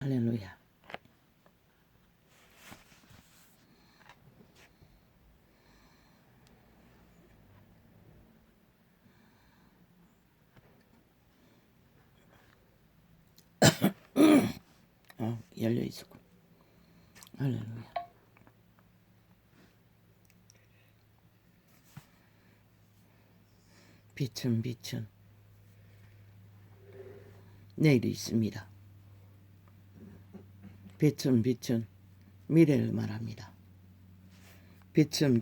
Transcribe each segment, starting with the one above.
할렐루야. 열려 있었군. 할렐루야. 빛은 내일이 있습니다. 빛은 미래를 말합니다. 빛은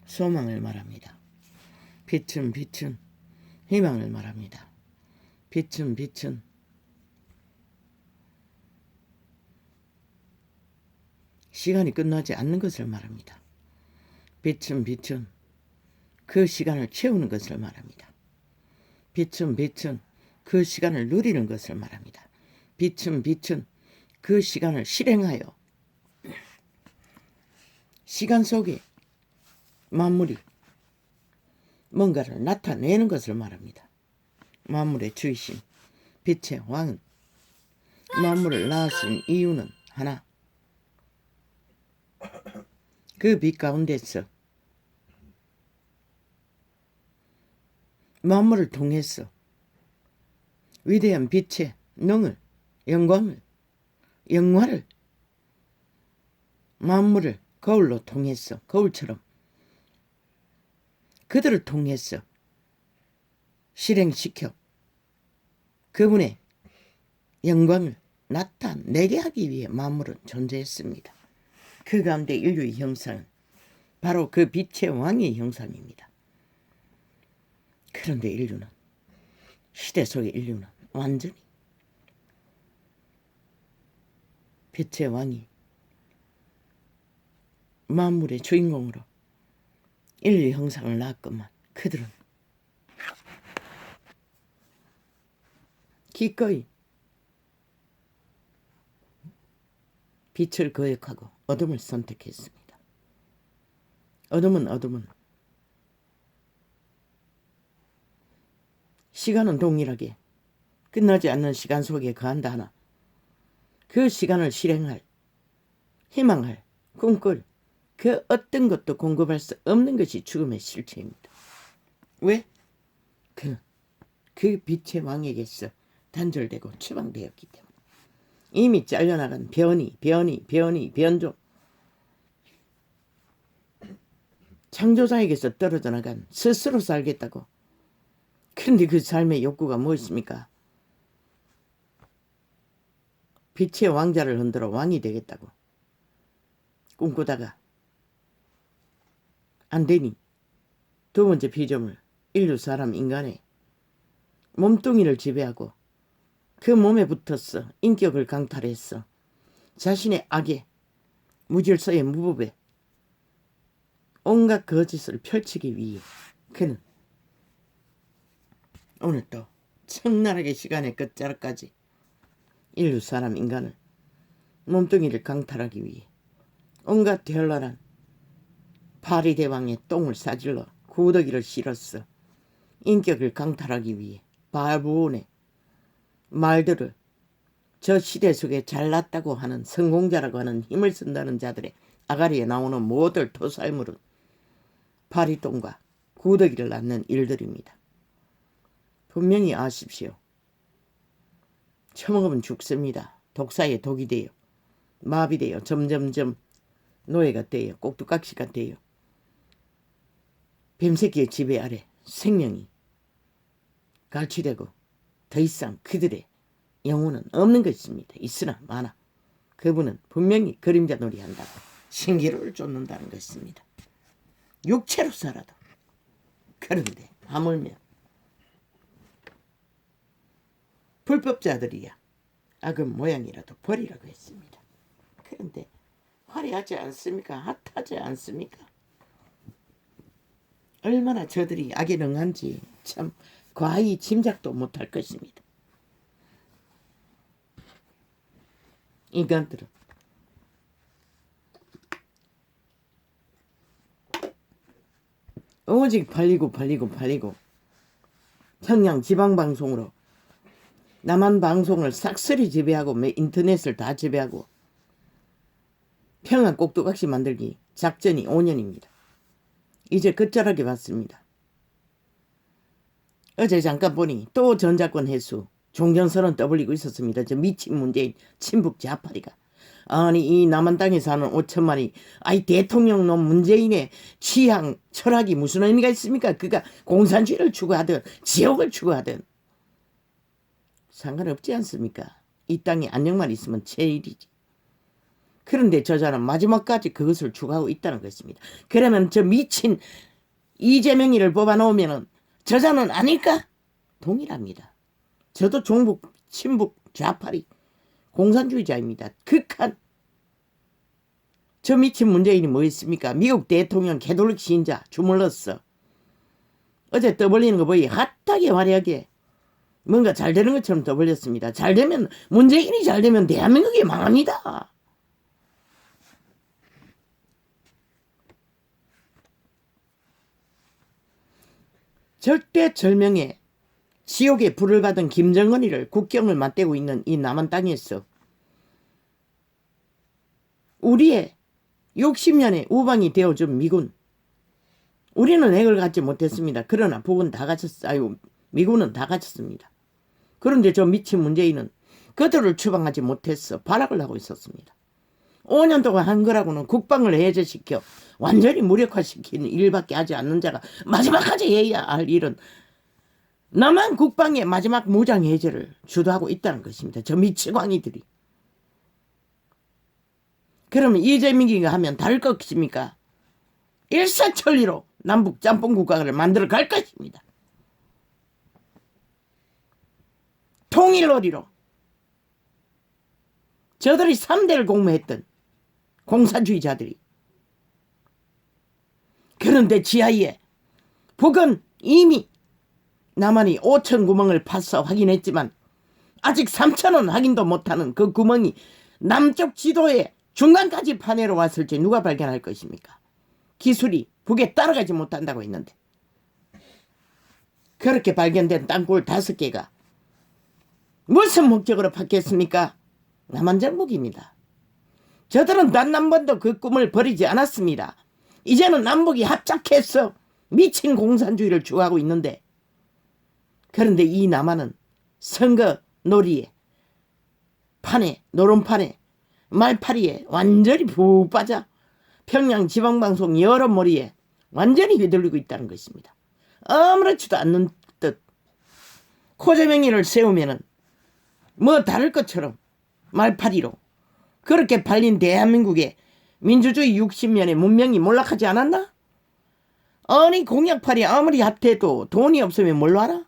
소망을 말합니다. 빛은 희망을 말합니다. 빛은 시간이 끝나지 않는 것을 말합니다. 빛은 그 시간을 채우는 것을 말합니다. 빛은 그 시간을 누리는 것을 말합니다. 빛은 그 시간을 실행하여 시간 속에 만물이 뭔가를 나타내는 것을 말합니다. 만물의 주이신 빛의 왕은 만물을 낳으신 이유는 하나, 그 빛 가운데서 만물을 통해서 위대한 빛의 능을, 영광을, 영화를 만물을 거울로 통해서, 거울처럼 그들을 통해서 실행시켜 그분의 영광을 나타내게 하기 위해 만물은 존재했습니다. 그 가운데 인류의 형상은 바로 그 빛의 왕의 형상입니다. 그런데 인류는, 시대 속의 인류는 완전히 빛의 왕이 만물의 주인공으로 인류의 형상을 낳았건만 그들은 기꺼이 빛을 거역하고 어둠을 선택했습니다. 어둠은 시간은 동일하게 끝나지 않는 시간 속에 거한다 하나 그 시간을 실행할, 희망할, 꿈꿀 그 어떤 것도 공급할 수 없는 것이 죽음의 실체입니다. 왜? 그 빛의 왕에게서 단절되고 추방되었기 때문에 이미 잘려나간 변종 창조자에게서 떨어져 나간 스스로 살겠다고. 그런데 그 삶의 욕구가 무엇입니까? 빛의 왕자를 흔들어 왕이 되겠다고 꿈꾸다가 안 되니 두 번째 피조물 인류 사람 인간의 몸뚱이를 지배하고 그 몸에 붙어서 인격을 강탈했어. 자신의 악에 무질서에 무법에 온갖 거짓을 펼치기 위해 그는 오늘 또 청나라하게 시간의 끝자락까지 인류 사람 인간을 몸뚱이를 강탈하기 위해 온갖 별나란 파리대왕의 똥을 싸질러 구더기를 실었어. 인격을 강탈하기 위해 바알부온의 말들을 저 시대 속에 잘났다고 하는 성공자라고 하는 힘을 쓴다는 자들의 아가리에 나오는 모든 토살물은 파리똥과 구더기를 낳는 일들입니다. 분명히 아십시오. 처먹으면 죽습니다. 독사에 독이 돼요. 마비돼요. 점점점 노예가 돼요. 꼭두각시가 돼요. 뱀새끼의 지배 아래 생명이 갈취되고 더 이상 그들의 영혼은 없는 것입니다. 있으나 많아. 그분은 분명히 그림자 놀이한다고 신기루를 쫓는다는 것입니다. 육체로 살아도. 그런데 하물며 불법자들이야 악은 모양이라도 버리라고 했습니다. 그런데 화려하지 않습니까? 핫하지 않습니까? 얼마나 저들이 악에 능한지 참 과히 짐작도 못할 것입니다. 인간들은 오직 팔리고 평양 지방방송으로 남한 방송을 싹쓸이 지배하고 인터넷을 다 지배하고 평안 꼭두각시 만들기 작전이 5년입니다. 이제 끝자락에 왔습니다. 어제 잠깐 보니 또 전작권 해수 종전선언 떠벌리고 있었습니다. 저 미친 문재인 친북 좌파리가. 아니 이 남한 땅에 사는 5천만이 아이 대통령놈 문재인의 취향 철학이 무슨 의미가 있습니까? 그가 공산주의를 추구하든 지옥을 추구하든 상관없지 않습니까? 이 땅에 안녕만 있으면 제일이지. 그런데 저자는 마지막까지 그것을 추구하고 있다는 것입니다. 그러면 저 미친 이재명이를 뽑아놓으면 저자는 아닐까? 동일합니다. 저도 종북, 친북, 좌파리, 공산주의자입니다. 극한. 저 미친 문재인이 뭐 있습니까? 미국 대통령 캐톨릭 신자 주물렀어. 어제 떠벌리는 거 보이 핫하게 화려하게 뭔가 잘 되는 것처럼 떠벌렸습니다. 잘 되면 문재인이 잘 되면 대한민국이 망합니다. 절대절명의 지옥의 불을 받은 김정은이를 국경을 맞대고 있는 이 남한 땅에서 우리의 60년의 우방이 되어준 미군, 우리는 핵을 갖지 못했습니다. 그러나 북은 다 갖췄어요. 미군은 다 갖췄습니다. 그런데 저 미친 문재인은 그들을 추방하지 못했어. 발악을 하고 있었습니다. 5년 동안 한 거라고는 국방을 해제시켜 완전히 무력화시키는 일밖에 하지 않는 자가 마지막까지 해야 할 일은 남한 국방의 마지막 무장 해제를 주도하고 있다는 것입니다. 저 미치광이들이. 그러면 이재명이가 하면 다를 것입니까? 일사천리로 남북 짬뽕 국가를 만들어 갈 것입니다. 통일놀이로. 저들이 3대를 공모했던 공산주의자들이. 그런데 지하에 북은 이미 남한이 5천 구멍을 파서 확인했지만 아직 3천은 확인도 못하는 그 구멍이 남쪽 지도에 중간까지 파내러 왔을지 누가 발견할 것입니까? 기술이 북에 따라가지 못한다고 했는데 그렇게 발견된 땅굴 5개가 무슨 목적으로 팠겠습니까? 남한 정복입니다. 저들은 단 한 번도 그 꿈을 버리지 않았습니다. 이제는 남북이 합작해서 미친 공산주의를 추구하고 있는데 그런데 이 남한은 선거 놀이에 판에 노름판에 말파리에 완전히 푹 빠져 평양 지방방송 여러머리에 완전히 휘둘리고 있다는 것입니다. 아무렇지도 않는 듯 코재명이를 세우면은 뭐 다를 것처럼 말파리로 그렇게 발린 대한민국의 민주주의 60년의 문명이 몰락하지 않았나? 아니 공약팔이 아무리 핫해도 돈이 없으면 뭘로 알아?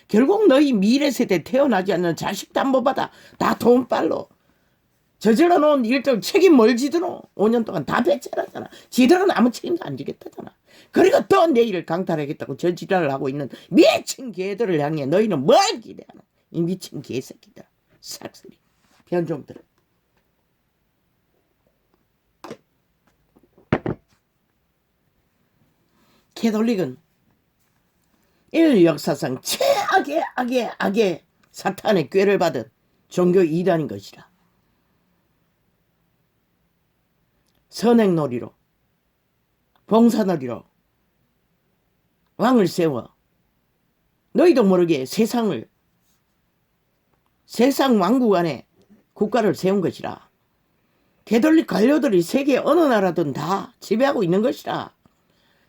결국 너희 미래 세대 태어나지 않는 자식 담보받아 다 돈빨로 저질러 놓은 일들 책임 뭘 지드노? 5년 동안 다 배째라잖아. 지들은 아무 책임도 안 지겠다잖아. 그리고 또 내일을 강탈하겠다고 저 지랄을 하고 있는 미친 개들을 향해 너희는 뭘 기대하노? 이 미친 개새끼들. 싹쓸이. 변종들은. 캐톨릭은 인류 역사상 최악의 사탄의 꾀를 받은 종교 이단인 것이라. 선행놀이로 봉사놀이로 왕을 세워 너희도 모르게 세상 왕국 안에 국가를 세운 것이라. 캐톨릭 관료들이 세계 어느 나라든 다 지배하고 있는 것이라.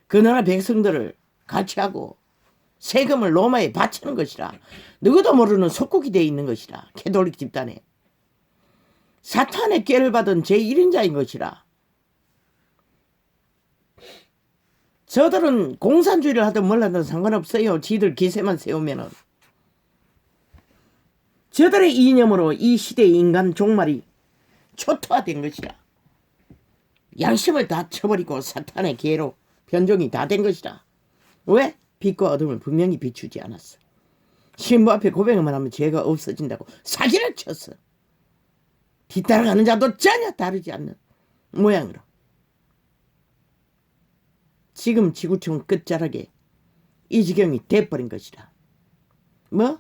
그 나라 백성들을 가치하고 세금을 로마에 바치는 것이라. 누구도 모르는 속국이 되어 있는 것이라. 캐톨릭 집단에 사탄의 꾀를 받은 제1인자인 것이라. 저들은 공산주의를 하든 뭘 하든 상관없어요. 지들 기세만 세우면은. 저들의 이념으로 이 시대의 인간 종말이 초토화된 것이라. 양심을 다 쳐버리고 사탄의 계로 변종이 다 된 것이라. 왜? 빛과 어둠을 분명히 비추지 않았어. 신부 앞에 고백만 하면 죄가 없어진다고 사기를 쳤어. 뒤따라가는 자도 전혀 다르지 않는 모양으로. 지금 지구촌 끝자락에 이 지경이 돼버린 것이라. 뭐?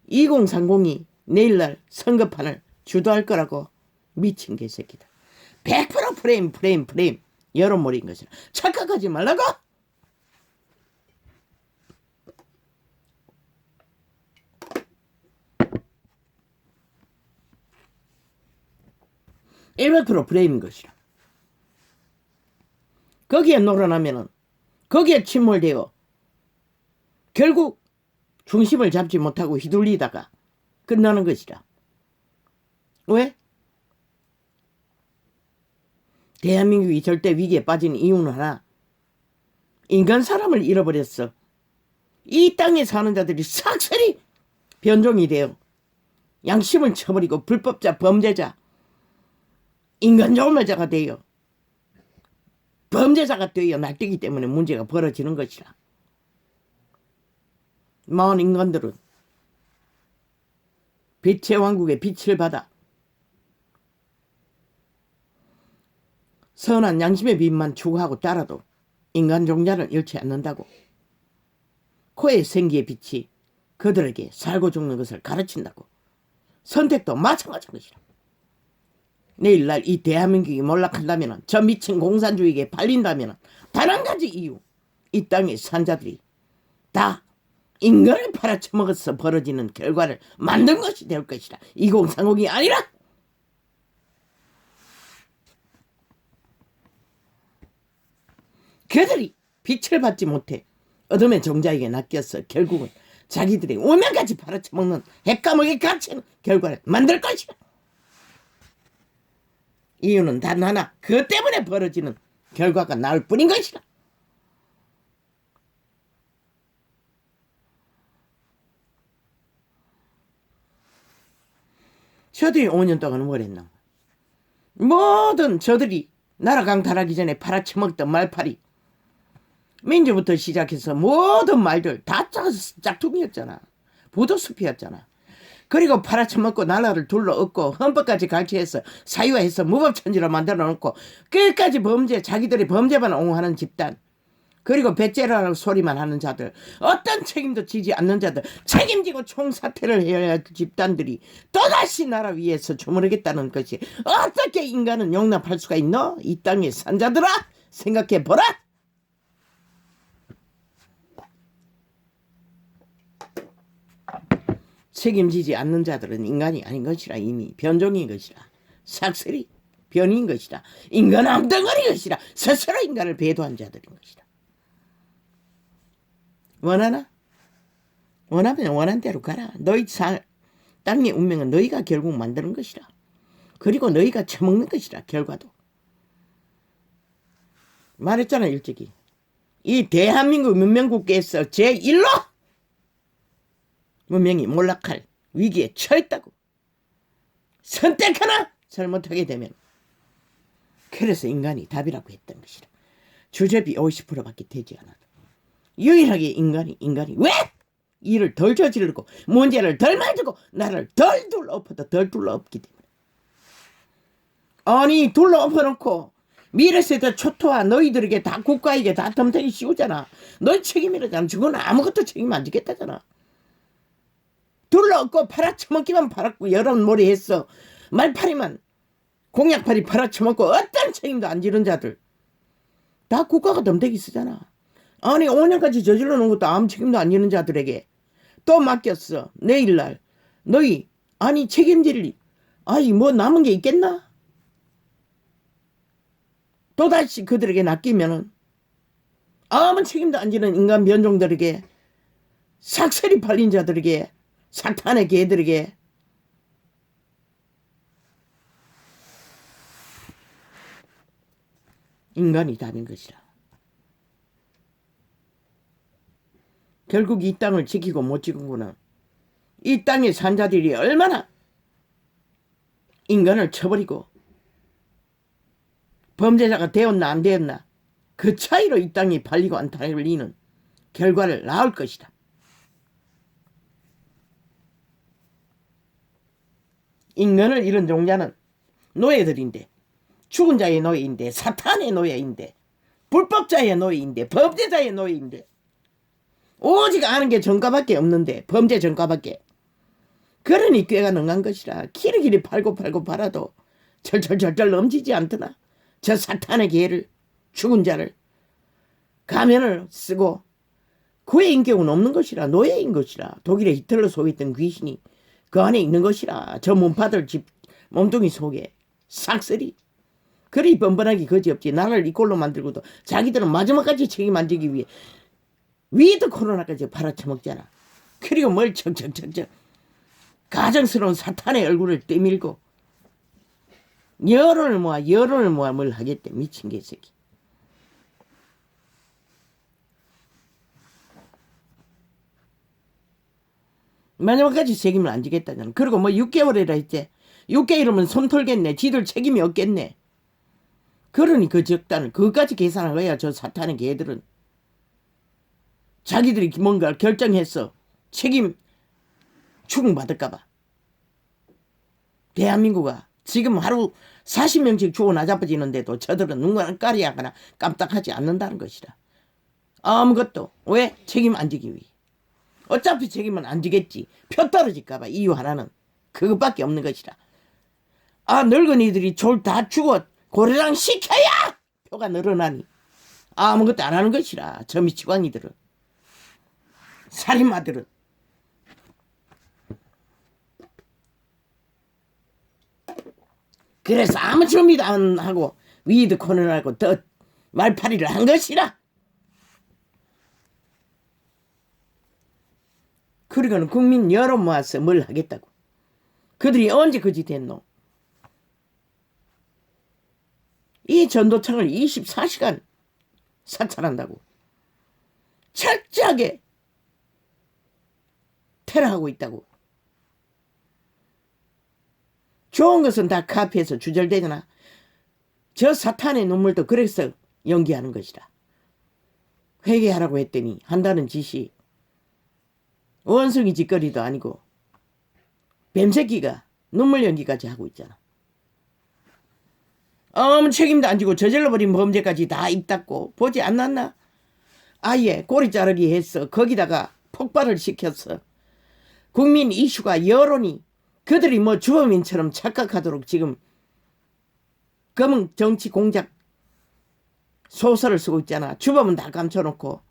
2030이 내일날 선거판을 주도할 거라고. 미친 개새끼다. 100% 프레임 여론몰이인 것이라. 착각하지 말라고. (100% 프레임인 것이라). 거기에 놀아나면은 거기에 침몰되어 결국 중심을 잡지 못하고 휘둘리다가 끝나는 것이라. 왜? 대한민국이 절대 위기에 빠진 이유는 하나. 인간 사람을 잃어버렸어. 이 땅에 사는 자들이 싹쓸이 변종이 되어 양심을 쳐버리고 불법자, 범죄자, 인간조물자가 되어 범죄자가 되어 날뛰기 때문에 문제가 벌어지는 것이라. 많은 인간들은 빛의 왕국의 빛을 받아 선한 양심의 빛만 추구하고 따라도 인간 종자를 잃지 않는다고. 코에 생기의 빛이 그들에게 살고 죽는 것을 가르친다고. 선택도 마찬가지인 것이라. 내일날 이 대한민국이 몰락한다면, 저 미친 공산주의에 팔린다면 단 한 가지 이유. 이 땅의 산자들이 다 인간을 팔아쳐먹어서 벌어지는 결과를 만든 것이 될 것이라. 2030이 아니라. 그들이 빛을 받지 못해 어둠의 종자에게 낚여서 결국은 자기들의 오면까지 팔아쳐먹는 핵감옥에 갇히는 결과를 만들 것이라. 이유는 단 하나. 그것 때문에 벌어지는 결과가 나올 뿐인 것이라. 저들이 5년 동안 뭘 했나? 모든 저들이 나라 강탈하기 전에 팔아쳐먹던 말팔이, 민주부터 시작해서 모든 말들 다 짝퉁이었잖아. 부도숲이었잖아. 그리고 팔아쳐먹고 나라를 둘러엎고 헌법까지 갈취해서 사유화해서 무법천지로 만들어놓고 끝까지 범죄, 자기들이 범죄만 옹호하는 집단, 그리고 배째라는 소리만 하는 자들, 어떤 책임도 지지 않는 자들, 책임지고 총사퇴를 해야 할 집단들이 또다시 나라 위에서 주무르겠다는 것이 어떻게 인간은 용납할 수가 있노? 이 땅의 산자들아, 생각해보라. 책임지지 않는 자들은 인간이 아닌 것이라. 이미 변종인 것이라. 삭슬이 변인 것이라. 인간 암덩어리 것이라. 스스로 인간을 배도한 자들인 것이라. 원하나? 원하면 원한 대로 가라. 너희 땅의 운명은 너희가 결국 만드는 것이라. 그리고 너희가 처먹는 것이라. 결과도. 말했잖아 일찍이. 이 대한민국 문명국가에서 제1로 문명이 몰락할 위기에 처했다고. 선택하나 잘못하게 되면. 그래서 인간이 답이라고 했던 것이라. 주접이 50%밖에 되지 않아도 유일하게 인간이 왜? 일을 덜 저지르고 문제를 덜 만들고 나를 덜 둘러엎어도 덜 둘러엎기 때문에. 아니 둘러엎어놓고 미래세대 초토화 너희들에게 다 국가에게 다 덤탱이 씌우잖아. 너희 책임이라잖아. 저건 아무것도 책임 안 지겠다잖아. 둘러엎고 팔아쳐먹기만 팔았고 여론몰이 했어. 말팔이만 공약팔이 팔아쳐먹고 어떤 책임도 안 지는 자들 다 국가가 덤탱이 쓰잖아. 아니 5년까지 저질러 놓은 것도 아무 책임도 안 지는 자들에게 또 맡겼어. 내일날 너희 아니 책임질 아니 뭐 남은 게 있겠나? 또다시 그들에게 낚이면은 아무 책임도 안 지는 인간 변종들에게, 삭슬이 팔린 자들에게, 사탄의 개들에게 인간이 답인 것이라. 결국 이 땅을 지키고 못 지키고는 이 땅의 산자들이 얼마나 인간을 쳐버리고 범죄자가 되었나 안 되었나 그 차이로 이 땅이 팔리고 안 팔리는 결과를 낳을 것이다. 인간을 잃은 종자는 노예들인데, 죽은 자의 노예인데, 사탄의 노예인데, 불법자의 노예인데, 범죄자의 노예인데, 오직 아는 게 전과밖에 없는데, 범죄 전과밖에. 그러니 꾀가 능한 것이라. 길이길이 팔고 팔아도 철철철철 넘치지 않더나. 저 사탄의 개를, 죽은 자를 가면을 쓰고 그의 인격은 없는 것이라. 노예인 것이라. 독일의 히틀러 속에 있던 귀신이 그 안에 있는 것이라. 저 몸파들 집 몸뚱이 속에 싹쓸이. 그리 뻔뻔하게 거지없지. 나라를 이 꼴로 만들고도 자기들은 마지막까지 책임 안 지기 위해 위드 코로나까지 팔아쳐먹잖아. 그리고 뭘 척척척척 가정스러운 사탄의 얼굴을 떼밀고 여론을 모아 뭘 하겠대. 미친 개새끼. 마지막까지 책임을 안 지겠다잖아. 그리고 뭐 6개월이라 했지. 6개월이면 손 털겠네. 지들 책임이 없겠네. 그러니 그 적단을 그것까지 계산한 거야. 저 사탄의 개들은. 자기들이 뭔가 결정해서 책임 추궁받을까봐. 대한민국아 지금 하루 40명씩 죽어 나자빠지는데도 저들은 눈가는 까리하거나 깜짝하지 않는다는 것이다. 아무것도. 왜? 책임 안 지기 위해. 어차피 책임은 안 지겠지. 표 떨어질까봐. 이유 하나는 그것밖에 없는 것이다. 아, 늙은이들이 졸 다 죽어 고래랑 시켜야 표가 늘어나니 아무것도 안 하는 것이라. 저 미치광이들은, 살인마들은. 그래서 아무 준비도 안 하고 위드 코너하고 더 말파리를 한 것이라. 그리고는 국민 여론 모아서 뭘 하겠다고. 그들이 언제 그짓 했노? 이 전도청을 24시간 사찰한다고. 철저하게 테러하고 있다고. 좋은 것은 다 카피해서 주절되잖아. 저 사탄의 눈물도 그래서 연기하는 것이다. 회개하라고 했더니 한다는 짓이 원숭이 짓거리도 아니고 뱀새끼가 눈물 연기까지 하고 있잖아. 아무 책임도 안 지고 저질러버린 범죄까지 다 입 닫고 보지 않았나? 아예 꼬리 자르기 했어. 거기다가 폭발을 시켰어. 국민 이슈가 여론이 그들이 뭐 주범인처럼 착각하도록 지금 검은 정치 공작 소설을 쓰고 있잖아. 주범은 다 감춰놓고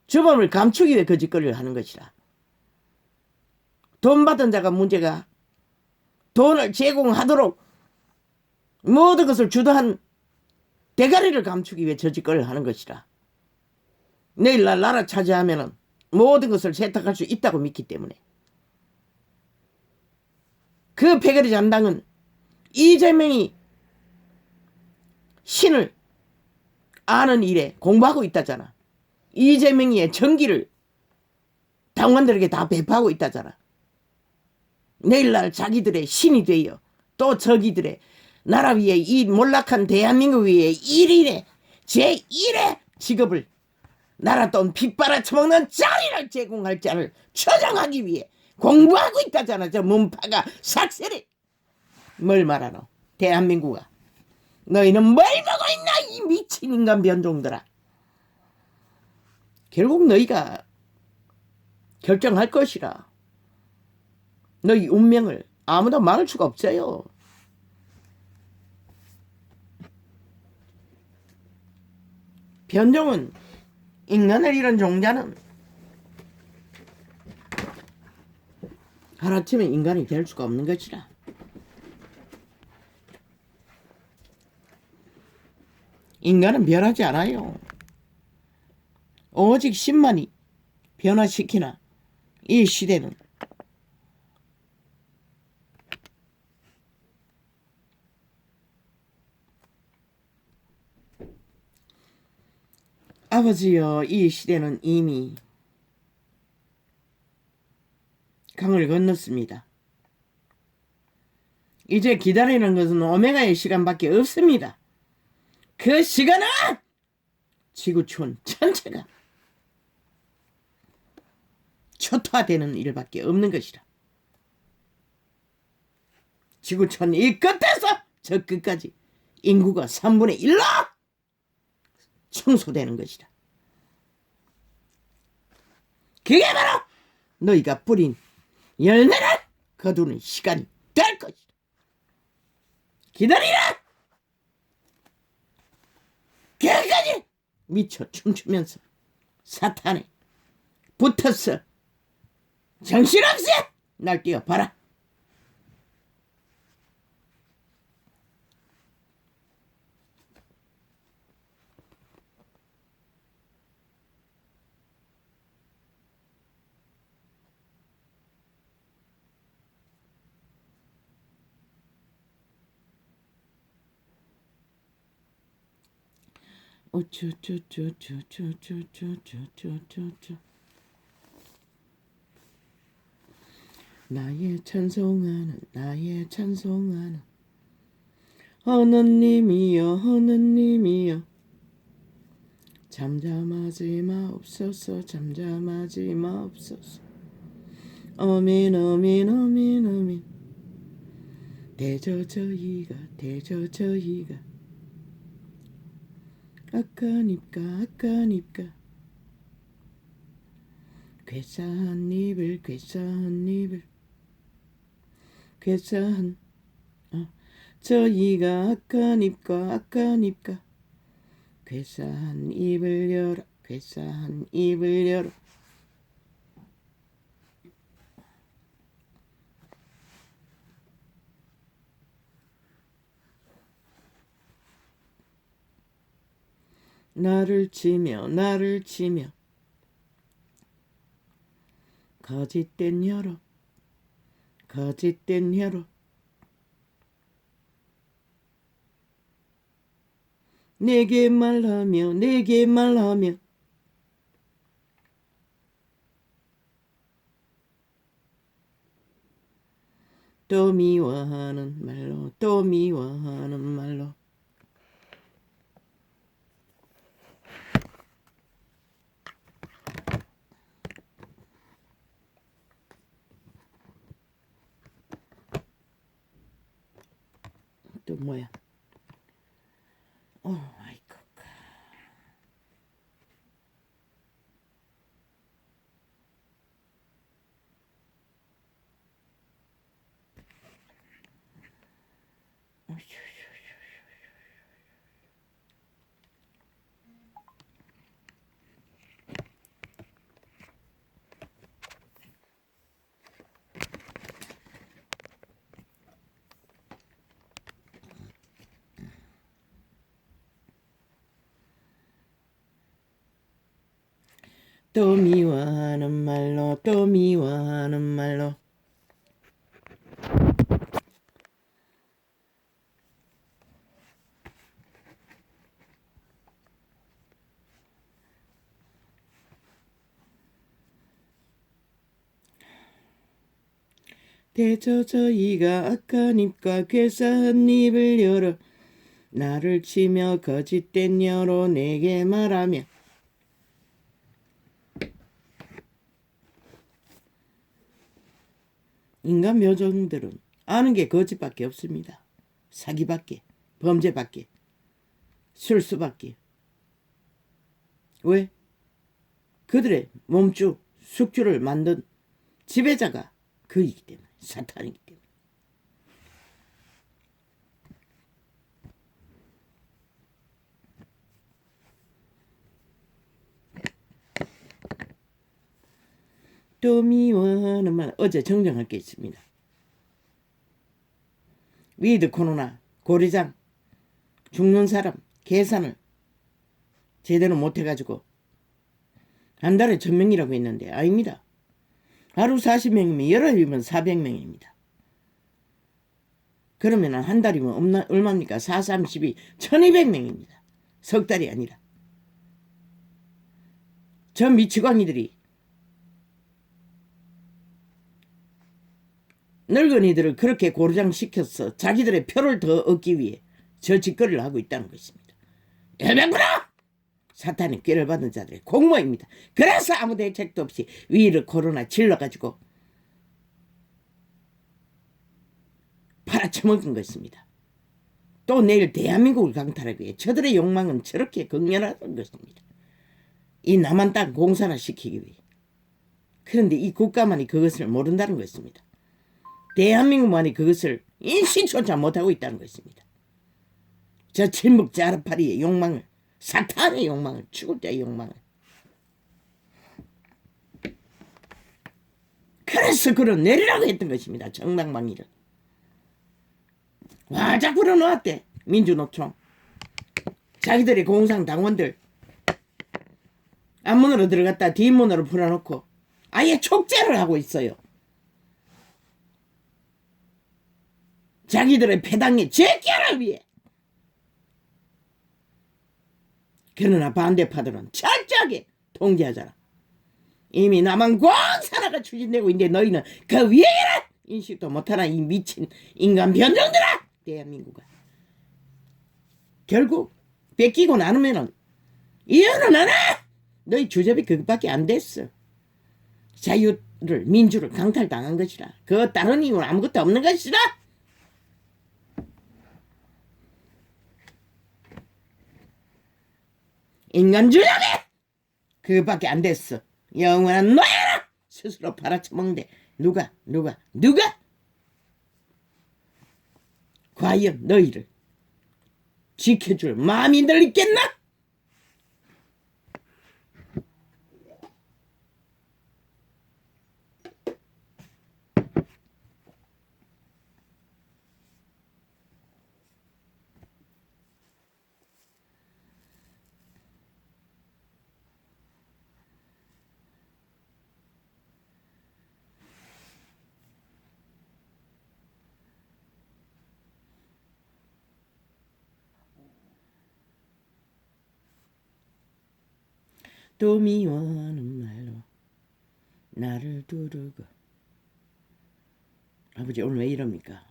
주범을 감추기 위해 그 짓거리를 하는 것이라. 돈 받은 자가 문제가 돈을 제공하도록 모든 것을 주도한 대가리를 감추기 위해 저 짓거리를 하는 것이라. 내일날 나라 차지하면은 모든 것을 세탁할 수 있다고 믿기 때문에. 그 패거리 잔당은 이재명이 신을 아는 일에 공부하고 있다잖아. 이재명이의 전기를 당원들에게 다 배포하고 있다잖아. 내일날 자기들의 신이 되어 또 저기들의 나라 위에 이 몰락한 대한민국 위에 1인의 제1의 직업을 나라 돈 빚바라 처먹는 자리를 제공할 자를 초정하기 위해 공부하고 있다잖아. 저 문파가 삭세리. 뭘 말하노? 대한민국아. 너희는 뭘 보고 있나? 이 미친 인간 변종들아. 결국 너희가 결정할 것이라. 너희 운명을 아무도 막을 수가 없어요. 변종은 인간을 잃은 종자는 하루아침에 인간이 될 수가 없는 것이라. 인간은 변하지 않아요. 오직 신만이 변화시키나 이 시대는. 아버지여, 이 시대는 이미 강을 건넜습니다. 이제 기다리는 것은 오메가의 시간밖에 없습니다. 그 시간은 지구촌 전체가 초토화되는 일밖에 없는 것이라. 지구촌 이 끝에서 저 끝까지 인구가 3분의 1로 청소되는 것이다. 그게 바로 너희가 뿌린 열매를 거두는 시간이 될 것이다. 기다리라! 개까지 미쳐 춤추면서 사탄에 붙었어. 정신없이 날 뛰어봐라. 나의 찬송하는 나의 찬송하는 하느님이여 하느님이여 잠잠하지 마옵소서 잠잠하지 마옵소서 아멘 아멘 아멘 아멘 대저저희가 아까니까 괴사한 입을 괴사한 저희가 아까니까 괴사한 입을 열어 나를 치며 거짓된 혀로 내게 말하며 또 미워하는 말로 또 뭐야? 아이고. 또 미워하는 말로 대저저희가 아까니까 괴사한 입을 열어 나를 치며 거짓된 혀로 내게 말하며 인간 묘종들은 아는 게 거짓밖에 없습니다. 사기밖에, 범죄밖에, 술수밖에. 왜? 그들의 몸주, 숙주를 만든 지배자가 그이기 때문에, 사탄이기 때문에. 또 미워하는 말 어제 정정할 게 있습니다. 위드 코로나 고리장 죽는 사람 계산을 제대로 못해가지고 한 달에 1000명이라고 했는데 아닙니다. 하루 40명이면 열흘이면 400명입니다. 그러면 한 달이면 얼마입니까? 4, 32, 1200명입니다. 석 달이 아니라. 저 미치광이들이 늙은이들을 그렇게 고르장시켜서 자기들의 표를 더 얻기 위해 저 짓거리를 하고 있다는 것입니다. 여러분아! 사탄의 꾀를 받은 자들의 공모입니다. 그래서 아무 대책도 없이 위를 코로나 질러가지고 팔아쳐먹은 것입니다. 또 내일 대한민국을 강탈하기 위해 저들의 욕망은 저렇게 극렬하던 것입니다. 이 남한 땅 공산화 시키기 위해. 그런데 이 국가만이 그것을 모른다는 것입니다. 대한민국만이 그것을 인식조차 못하고 있다는 것입니다. 저 침묵 자르파리의 욕망을, 사탄의 욕망을, 죽을 때의 욕망을. 그래서 그를 내리라고 했던 것입니다. 정당방위를. 와작 불어놓았대. 민주노총. 자기들의 공산당원들 앞문으로 들어갔다 뒷문으로 풀어놓고 아예 촉제를 하고 있어요. 자기들의 패당의 제끼를 위해. 그러나 반대파들은 철저하게 통제하잖아. 이미 남한 공산화가 추진되고 있는데 너희는 그 위에라 인식도 못하나 이 미친 인간 변종들아. 대한민국은 결국 뺏기고 나누면은 이유는 하나. 너희 주접이 그것밖에 안 됐어. 자유를 민주를 강탈당한 것이라. 그 다른 이유는 아무것도 없는 것이라. 인간 주접이 그것밖에 안 됐어. 영원한 노예라. 스스로 팔아쳐먹는데 누가 과연 너희를 지켜줄 마음이들 있겠나? 또 미워하는 말로 나를 두르고. 아버지 오늘 왜 이럽니까?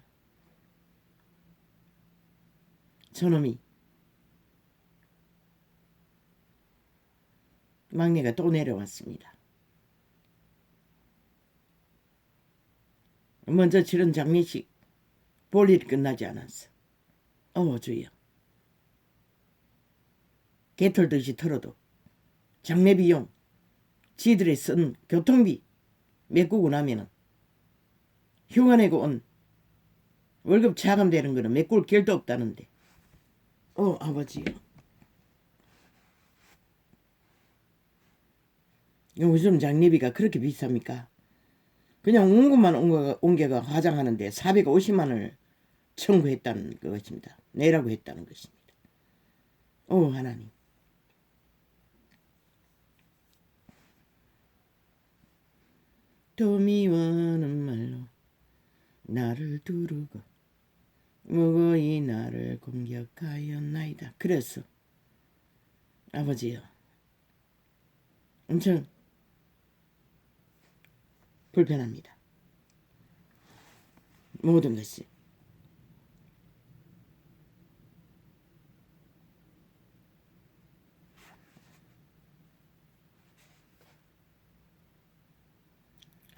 저놈이 막내가 또 내려왔습니다. 먼저 치른 장례식 볼일이 끝나지 않았어. 주여. 개 털듯이 털어도 장례 비용, 지들이 쓴 교통비 메꾸고 나면은 휴가 내고 온 월급 차감되는 거는 메꿀 길도 없다는데. 아버지요. 요즘 장례비가 그렇게 비쌉니까? 그냥 온 옮겨가 화장하는데 450만 원을 청구했다는 것입니다. 내라고 했다는 것입니다. 하나님. 또 미워하는 말로 나를 두르고 무고히 나를 공격하였나이다. 그래서 아버지요, 엄청 불편합니다. 모든 것이.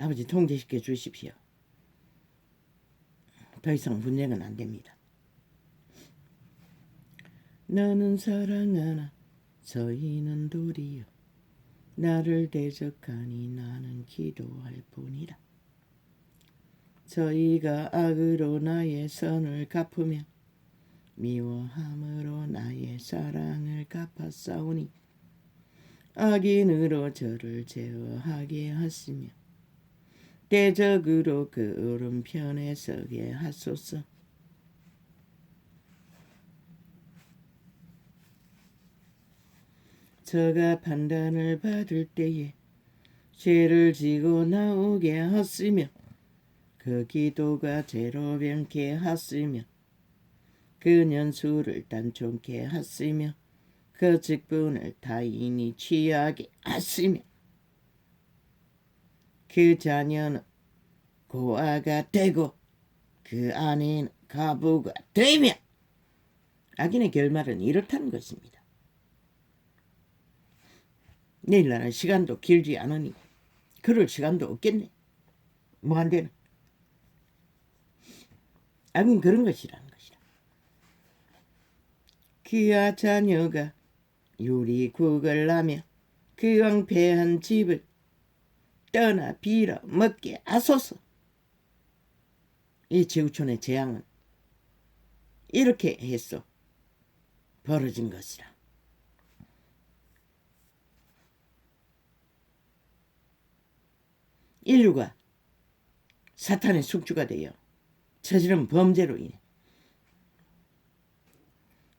아버지 통제시켜 주십시오. 더 이상 분쟁은 안 됩니다. 너는 사랑하나 저희는 도리여 나를 대적하니 나는 기도할 뿐이라. 저희가 악으로 나의 선을 갚으며 미워함으로 나의 사랑을 갚았사오니 악인으로 저를 제어하게 하시며 대적으로 그 오른편에 서게 하소서. 저가 판단을 받을 때에 죄를 지고 나오게 하시며 그 기도가 죄로 변케 하시며 그 년수를 단종케 하시며 그 직분을 타인이 취하게 하시며 그 자녀는 고아가 되고 그 아내는 가부가 되며. 악인의 결말은 이렇다는 것입니다. 내일날은 시간도 길지 않으니 그럴 시간도 없겠네. 뭐 안 되나. 악은 그런 것이라는 것이라. 그와 자녀가 유리국을 하며 그 황폐한 집을 떠나 빌어 먹게 하소서. 이 지구촌의 재앙은 이렇게 해서 벌어진 것이라. 인류가 사탄의 숙주가 되어 저지른 범죄로 인해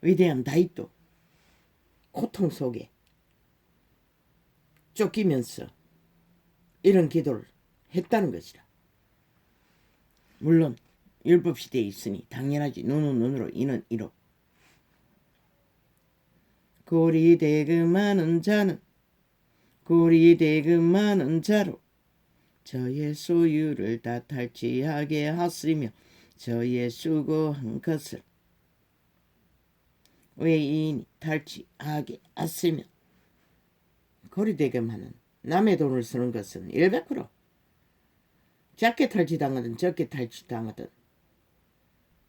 위대한 다윗도 고통 속에 쫓기면서 이런 기도를 했다는 것이라. 물론 율법시대에 있으니 당연하지. 눈은 눈으로 이는 이로. 고리대금하는 자는 고리대금하는 자로 저의 소유를 다 탈취하게 하시며 저의 수고한 것을 외인이 탈취하게 하시며. 고리대금하는 남의 돈을 쓰는 것은 100% 작게 탈취당하든 적게 탈취당하든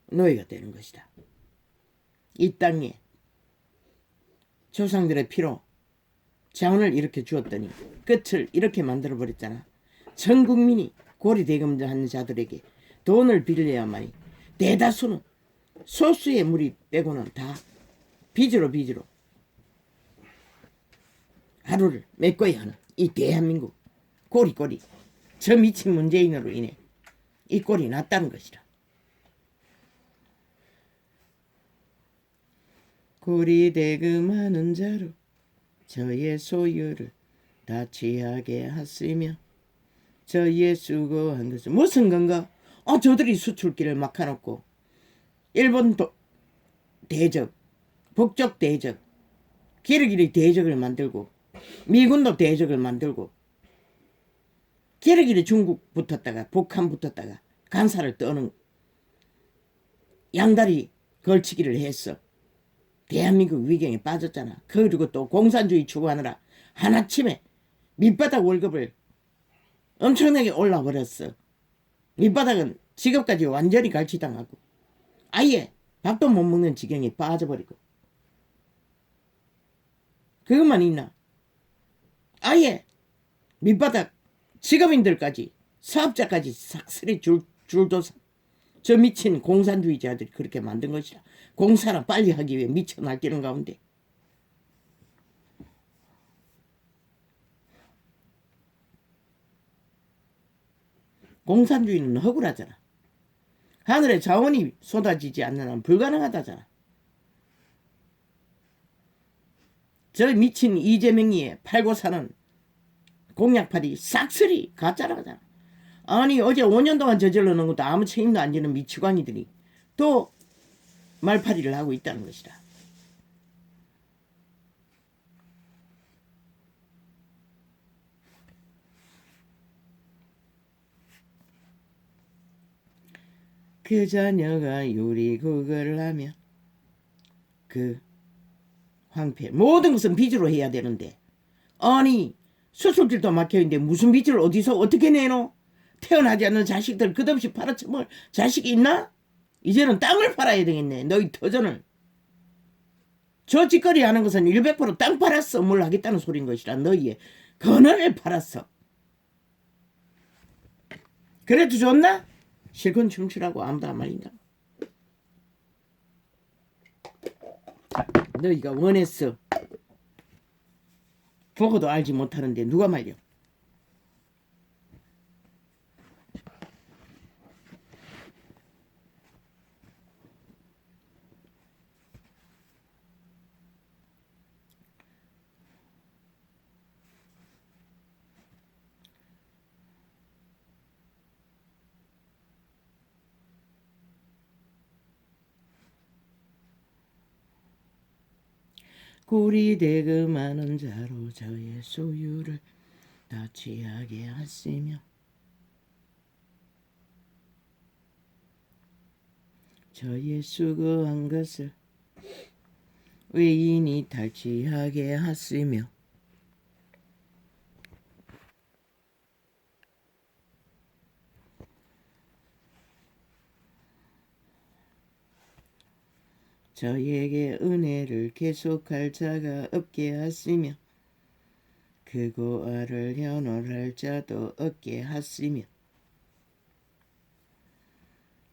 노예가 되는 것이다. 이 땅에 조상들의 피로 자원을 이렇게 주었더니 끝을 이렇게 만들어버렸잖아. 전 국민이 고리대금하는 자들에게 돈을 빌려야만이 대다수는 소수의 무리 빼고는 다 빚으로 하루를 메꿔야 하는 이 대한민국 고리꼬리 저 미친 문재인으로 인해 이 꼴이 났다는 것이라. 고리대금하는 자로 저의 소유를 다 취하게 하시며 저의 수고한 것은 무슨 건가? 저들이 수출기를 막아놓고 일본도 대적, 북쪽 대적, 기르기리 대적을 만들고 미군도 대적을 만들고 기르기리 중국 붙었다가 북한 붙었다가 간사를 떠는 양다리 걸치기를 했어. 대한민국 위경에 빠졌잖아. 그리고 또 공산주의 추구하느라 하나침에 밑바닥 월급을 엄청나게 올라버렸어. 밑바닥은 직업까지 완전히 갈취당하고 아예 밥도 못 먹는 지경에 빠져버리고. 그것만 있나? 아예 밑바닥 직업인들까지 사업자까지 싹쓸이 줄도서 저 미친 공산주의자들이 그렇게 만든 것이라. 공사나 빨리 하기 위해 미쳐 날뛰는 가운데 공산주의는 허구라잖아. 하늘에 자원이 쏟아지지 않는 한 불가능하다잖아. 저 미친 이재명이의 팔고 사는 공약팔이 싹쓸이 가짜라잖아. 아니 어제 5년 동안 저질러 놓은 것도 아무 책임도 안 지는 미치광이들이 또 말팔이를 하고 있다는 것이다. 그 자녀가 요리국을 하며 그 황폐 모든 것은 빚으로 해야 되는데 아니 수술질도 막혀있는데 무슨 빚을 어디서 어떻게 내노? 태어나지 않는 자식들 끝없이 팔아쳐먹을 자식이 있나? 이제는 땅을 팔아야 되겠네. 너희 터전을. 저 짓거리 하는 것은 100%땅 팔았어. 뭘 하겠다는 소린 것이라. 너희의 건을 팔았어. 그래도 좋나? 실컷 춤추라고 아무도 안 말린다. 너희가 원했어. 보고도 알지 못하는데 누가 말려. 고리대금하는 자로 저의 소유를 다 취하게 하시며 저의 수고한 것을 외인이 탈취하게 하시며 저에게 은혜를 계속할 자가 없게 하시며 그 고아를 현홀할 자도 없게 하시며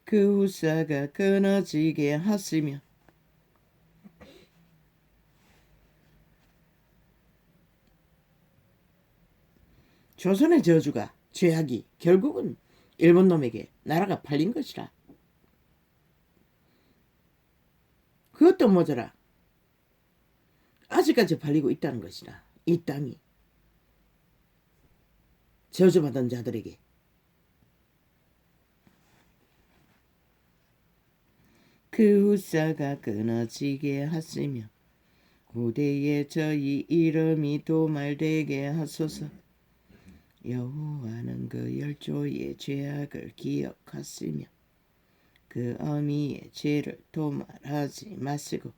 그 후사가 끊어지게 하시며 조선의 저주가 죄악이 결국은 일본 놈에게 나라가 팔린 것이라. 그것도 모자라 아직까지 팔리고 있다는 것이라. 이 땅이 저주받은 자들에게. 그 후사가 끊어지게 하시며 고대에 저희 이름이 도말되게 하소서. 여호와는 그 열조의 죄악을 기억하시며 그 어미의 죄를 도말하지 마시고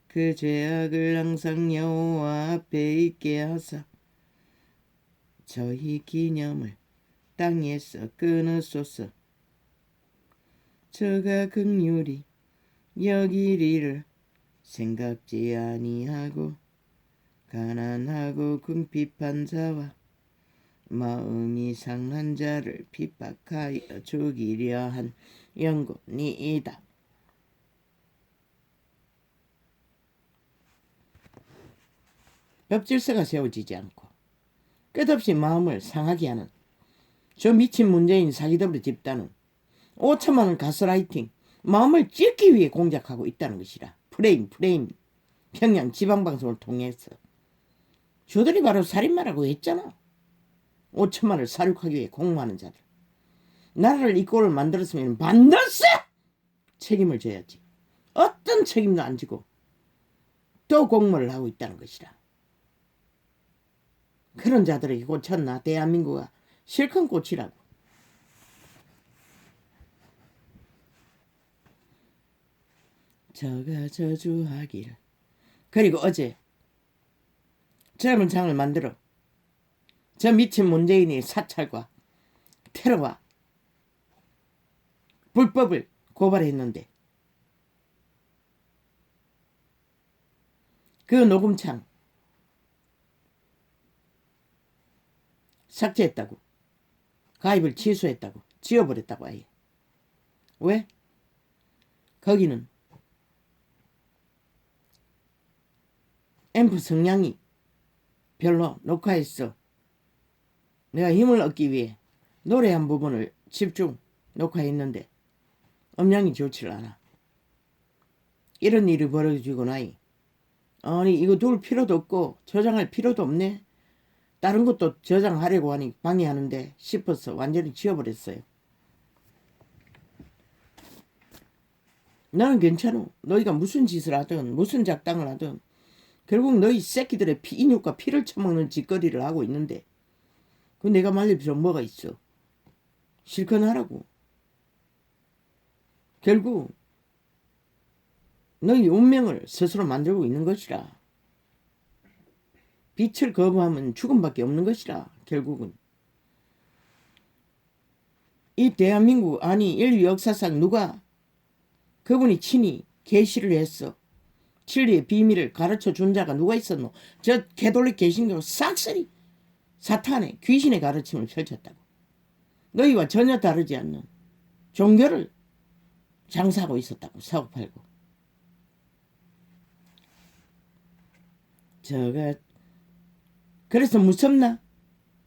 그 죄악을 항상 여호와 앞에 있게 하사 저희 기념을 땅에서 끊으소서. 저가 긍휼히 여기리를 생각지 아니하고 가난하고 궁핍한 자와 마음이 상한 자를 핍박하여 죽이려 한 영혼이이다. 법질서가 세워지지 않고 끝없이 마음을 상하게 하는 저 미친 문재인 사기더블 집단은 5천만 원 가스라이팅, 마음을 찢기 위해 공작하고 있다는 것이라. 프레임 평양 지방방송을 통해서 저들이 바로 살인마라고 했잖아. 5천만 원을 살육하기 위해 공모하는 자들. 나라를 이 꼴을 만들었으면 반드시 책임을 져야지. 어떤 책임도 안 지고 또 공모를 하고 있다는 것이라. 그런 자들에게 꽂혔나 대한민국아. 실컷 꽂히라고. 저가 저주하기를. 그리고 어제 젊은 장을 만들어 저 미친 문재인의 사찰과 테러와 불법을 고발했는데 그 녹음창 삭제했다고. 가입을 취소했다고. 지워버렸다고 아예. 왜? 거기는 앰프 성량이 별로 녹화했어. 내가 힘을 얻기 위해 노래 한 부분을 집중 녹화했는데 음량이 좋지를 않아. 이런 일이 벌어지고 나니 아니 이거 둘 필요도 없고 저장할 필요도 없네. 다른 것도 저장하려고 하니 방해하는데 싶어서 완전히 지워버렸어요. 나는 괜찮아. 너희가 무슨 짓을 하든 무슨 작당을 하든 결국 너희 새끼들의 인육과 피를 처먹는 짓거리를 하고 있는데 그 내가 말릴 필요 뭐가 있어. 실컷 하라고. 결국 너희 운명을 스스로 만들고 있는 것이라. 빛을 거부하면 죽음밖에 없는 것이라. 결국은 이 대한민국 아니 인류 역사상 누가 그분이 친히 계시를 했어. 진리의 비밀을 가르쳐 준 자가 누가 있었노? 저 개돌릭 개신교 싹쓸이 사탄의 귀신의 가르침을 펼쳤다고. 너희와 전혀 다르지 않는 종교를 장사하고 있었다고. 사고 팔고. 저가 그래서 무섭나?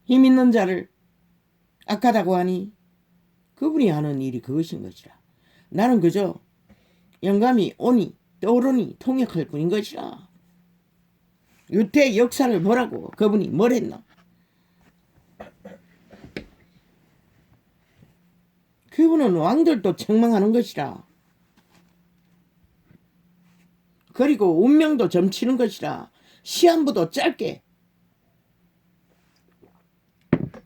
힘 있는 자를 악하다고 하니 그분이 하는 일이 그것인 것이라. 나는 그저 영감이 오니 떠오르니 통역할 뿐인 것이라. 유태 역사를 보라고. 그분이 뭘 했나? 그분은 왕들도 책망하는 것이라. 그리고 운명도 점치는 것이라. 시한부도 짧게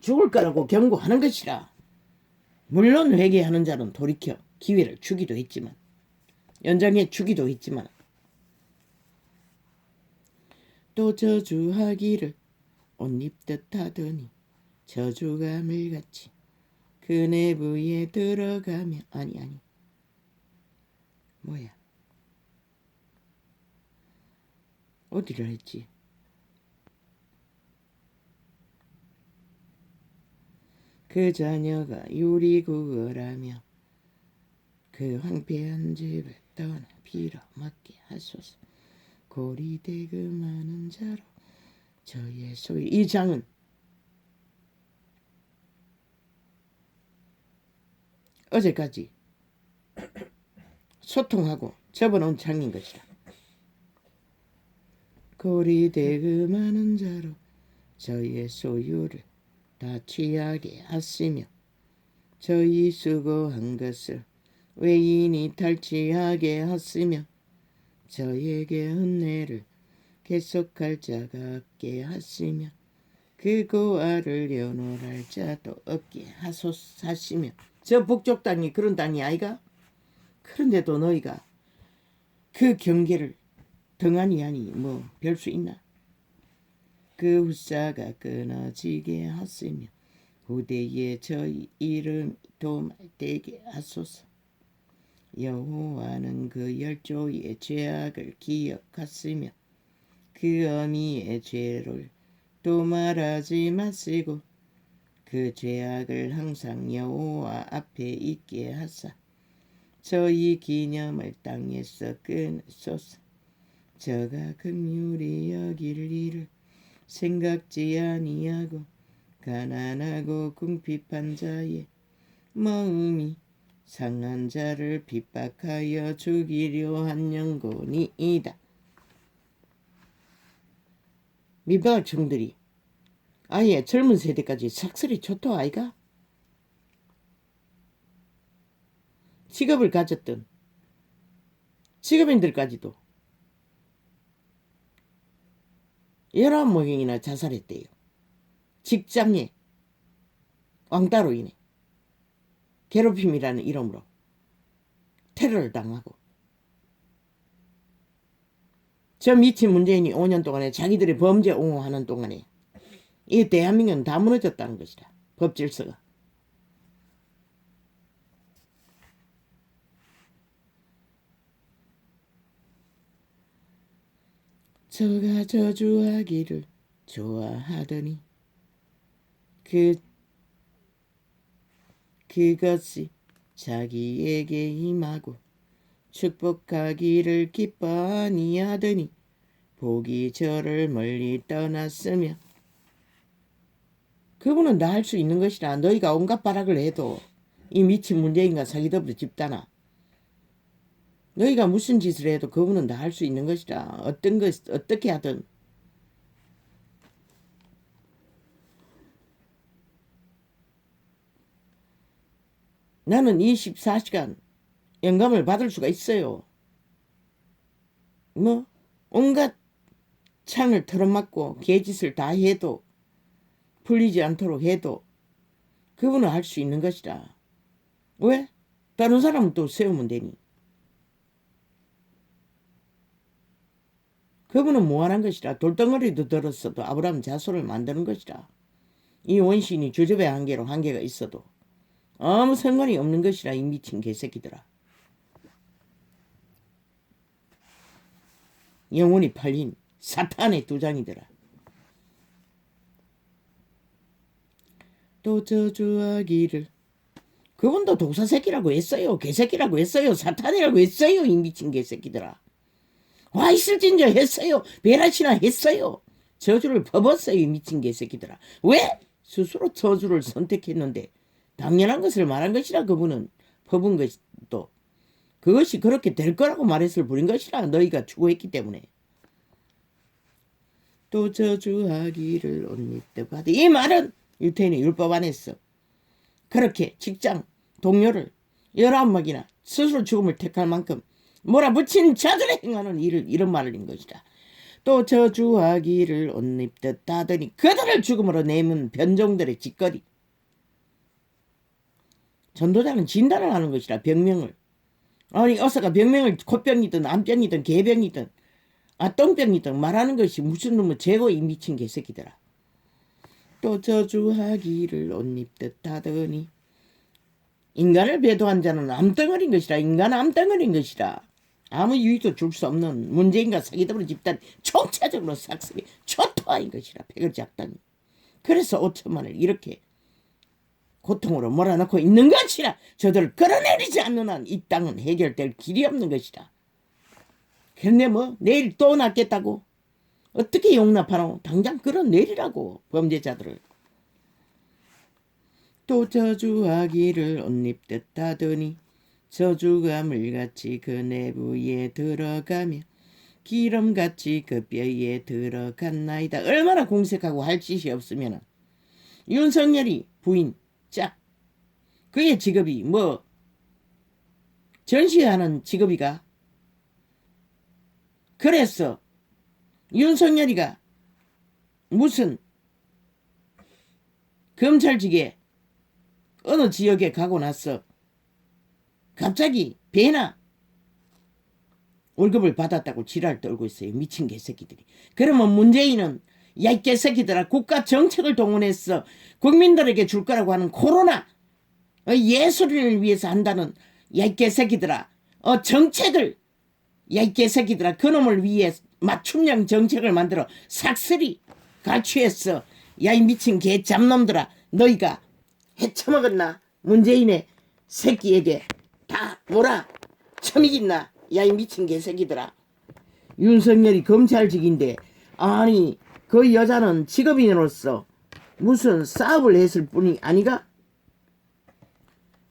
죽을 거라고 경고하는 것이라. 물론 회개하는 자는 돌이켜 기회를 주기도 했지만 연장해 주기도 했지만 또 저주하기를 옷 입듯 하더니 저주가 물같이 그 내부에 들어가며 아니 뭐야 어디를 했지? 그 자녀가 요리국을 하며 그 황폐한 집을 떠나 빌어먹게 하소서. 고리되고 많은 자로 저의 소유. 이 장은 어제까지 소통하고 접어놓은 장인 것이라. 고리되고 많은 자로 저의 소유를 다 취하게 하시며 저희 수고한 것을 외인이 탈취하게 하시며 저에게 은혜를 계속할 자가 없게 하시며 그 고아를 연홀할 자도 없게 하시며. 저 북쪽 땅이 그런 땅이 아이가? 그런데도 너희가 그 경계를 등한히 하니 뭐 별 수 있나? 그 후사가 끊어지게 하시며 후대에 저희 이름 도말되게 하소서. 여호와는 그 열조의 죄악을 기억하시며 그 어미의 죄를 도말하지 마시고 그 죄악을 항상 여호와 앞에 있게 하사 저희 기념을 땅에서 끊으소서. 저가 긍휼히 여길 일을 생각지 아니하고 가난하고 궁핍한 자의 마음이 상한 자를 핍박하여 죽이려 한 영혼이이다. 민박을 청들이 아예 젊은 세대까지 삭슬이 좋다 아이가? 직업을 가졌던 직업인들까지도 19명이나 자살했대요. 직장에 왕따로 인해 괴롭힘이라는 이름으로 테러를 당하고. 저 미친 문재인이 5년 동안에 자기들의 범죄 옹호하는 동안에 이 대한민국은 다 무너졌다는 것이다. 법 질서가. 저가 저주하기를 좋아하더니 그것이 자기에게 임하고 축복하기를 기뻐 아니하더니 복이 저를 멀리 떠났으며. 그분은 다 할 수 있는 것이라. 너희가 온갖 발악을 해도 이 미친 문재인과 사기더블 집단아, 너희가 무슨 짓을 해도 그분은 다 할 수 있는 것이라. 어떻게 하든. 나는 24시간 영감을 받을 수가 있어요. 뭐 온갖 창을 털어맞고 개짓을 다 해도 풀리지 않도록 해도 그분은 할 수 있는 것이라. 왜? 다른 사람은 또 세우면 되니. 그분은 무한한 것이라. 돌덩어리도 들었어도 아브라함 자손을 만드는 것이라. 이 원신이 주접의 한계로 한계가 있어도 아무 상관이 없는 것이라. 이 미친 개새끼들아. 영혼이 팔린 사탄의 두 장이더라. 또 저주하기를. 그분도 독사새끼라고 했어요. 개새끼라고 했어요. 사탄이라고 했어요. 이 미친 개새끼들아. 와 있을진저 했어요. 베라시나 했어요. 저주를 퍼붓어요. 이 미친 개새끼들아. 왜? 스스로 저주를 선택했는데 당연한 것을 말한 것이라. 그분은 퍼본 것도 그것이 그렇게 될 거라고 말했을 뿐인 것이라. 너희가 추구했기 때문에. 또 저주하기를 옷입되 받으. 이 말은 유태인의 율법 안에서 그렇게 직장 동료를 19명이나 스스로 죽음을 택할 만큼 몰아붙인 자들의 행하는 일을 이런 말인 것이다. 또 저주하기를 옷입듯 하더니 그들을 죽음으로 내문 변종들의 짓거리. 전도자는 진단을 하는 것이라. 병명을. 아니 어서가 병명을 콧병이든 암병이든 개병이든 똥병이든 말하는 것이 무슨 놈의 재고이 미친 개새끼더라. 또 저주하기를 옷입듯 하더니 인간을 배도한 자는 암덩어리인 것이라. 인간은 암덩어리인 것이라. 아무 유익도 줄 수 없는 문재인과 사기더블 집단 총체적으로 삭슬이 초토화인 것이라. 팩을 잡다니. 그래서 5천만을 이렇게 고통으로 몰아넣고 있는 것이라. 저들을 끌어내리지 않는 한 이 땅은 해결될 길이 없는 것이라. 그런데 뭐 내일 또 낫겠다고 어떻게 용납하노? 당장 끌어내리라고 범죄자들을. 또 저주하기를 옷입 뜻하더니 저주가 물같이 그 내부에 들어가며 기름같이 그 뼈에 들어갔나이다. 얼마나 공색하고 할 짓이 없으면 윤석열이 부인 짝 그의 직업이 뭐 전시하는 직업이가. 그래서 윤석열이가 무슨 검찰직에 어느 지역에 가고 나서 갑자기 배나 월급을 받았다고 지랄 떨고 있어요. 미친 개새끼들이. 그러면 문재인은 야 이 개새끼들아 국가 정책을 동원해서 국민들에게 줄 거라고 하는 코로나 예술인을 위해서 한다는 야 이 개새끼들아 정책을 야 이 개새끼들아 그놈을 위해 맞춤형 정책을 만들어 삭슬이 가취했어. 야 이 미친 개 잡놈들아 너희가 해쳐먹었나? 문재인의 새끼에게 다 뭐라 처먹있나? 야 이 미친 개새끼들아. 윤석열이 검찰직인데 아니 그 여자는 직업인으로서 무슨 사업을 했을 뿐이 아니가?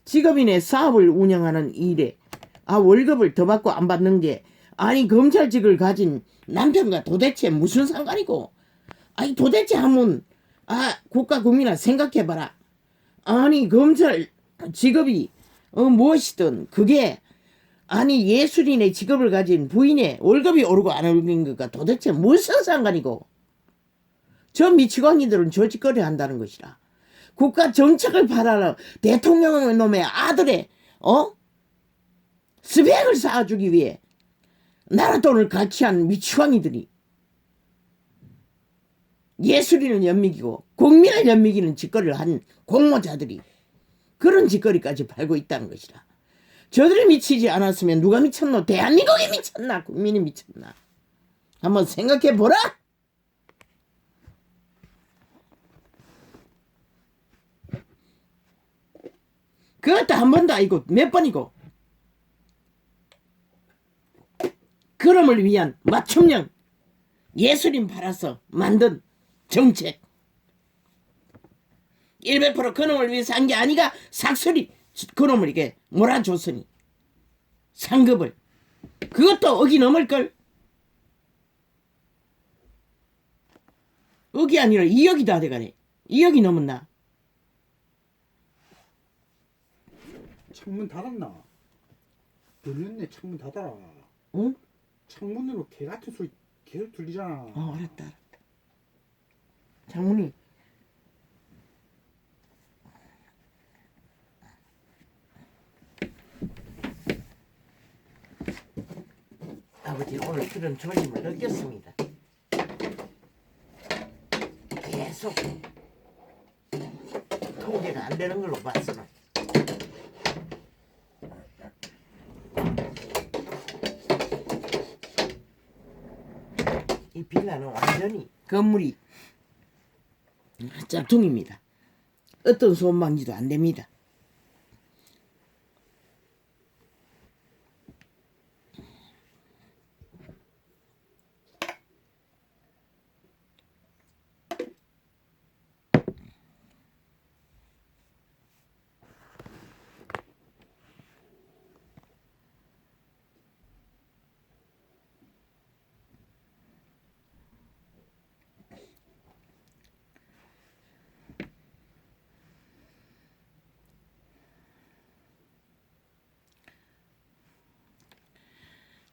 직업인의 사업을 운영하는 일에 월급을 더 받고 안 받는 게 아니 검찰직을 가진 남편과 도대체 무슨 상관이고? 아니 도대체 한번 국가 국민아 생각해봐라. 아니 검찰 직업이 무엇이든 그게 아니 예술인의 직업을 가진 부인의 월급이 오르고 안 오르는 것과 도대체 무슨 상관이고? 저 미치광이들은 저 짓거리 한다는 것이라. 국가 정책을 바라러 대통령의 놈의 아들의 스펙을 쌓아주기 위해 나라 돈을 가치한 미치광이들이 예술인을 연미기고 국민을 연미기는 짓거리를 한 공모자들이 그런 짓거리까지 팔고 있다는 것이라. 저들이 미치지 않았으면 누가 미쳤노? 대한민국이 미쳤나? 국민이 미쳤나? 한번 생각해보라. 그것도 한 번도 아니고 몇 번이고 그놈을 위한 맞춤형 예술인 팔아서 만든 정책 100% 그놈을 위해서 한 게 아니가 삭슬이 그놈을 이게 몰아줬으니 상급을 그것도 억이 넘을걸. 억이 아니라 2억이 다 돼가네. 2억이 넘었나? 창문 닫았나? 열렸네. 창문 닫아라. 응? 창문으로 개 같은 소리 계속 들리잖아. 알았다. 장문이 아버지 오늘 그런 졸림을 느꼈습니다. 계속 통제가 안 되는 걸로 봐서는 이 빌라는 완전히 건물이 짝퉁입니다. 어떤 소음방지도 안 됩니다.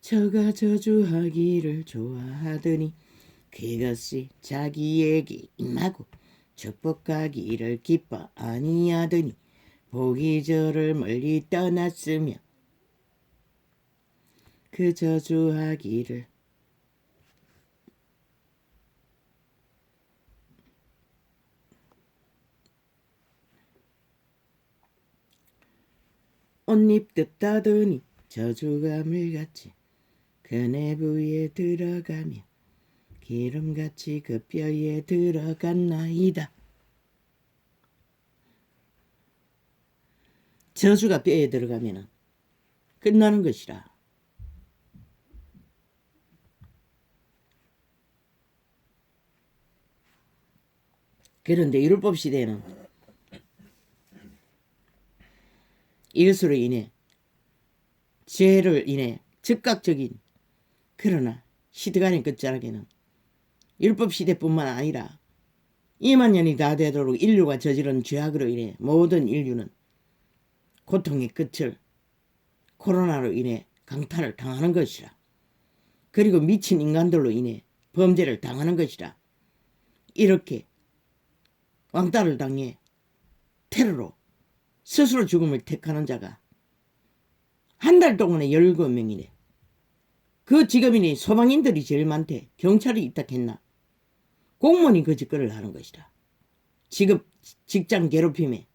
저가 저주하기를 좋아하더니 그것이 자기에게 임하고 축복하기를 기뻐 아니하더니 복이 저를 멀리 떠났으며 그 저주하기를 옷입 뜯다더니 저주가 물같이 그 내부에 들어가며 기름같이 그 뼈에 들어갔나이다. 저주가 뼈에 들어가면은 끝나는 것이라. 그런데 율법 시대는 이것으로 인해 죄를 인해 즉각적인, 그러나 시대간의 끝자락에는 율법 시대뿐만 아니라 2만 년이 다 되도록 인류가 저지른 죄악으로 인해 모든 인류는 고통의 끝을 코로나로 인해 강탈을 당하는 것이라. 그리고 미친 인간들로 인해 범죄를 당하는 것이라. 이렇게 왕따를 당해 테러로 스스로 죽음을 택하는 자가 한 달 동안에 17명이네. 그 직업인이 소방인들이 제일 많대. 경찰이 있다 했나. 공무원이 그 짓거리를 하는 것이다. 직장 괴롭힘에.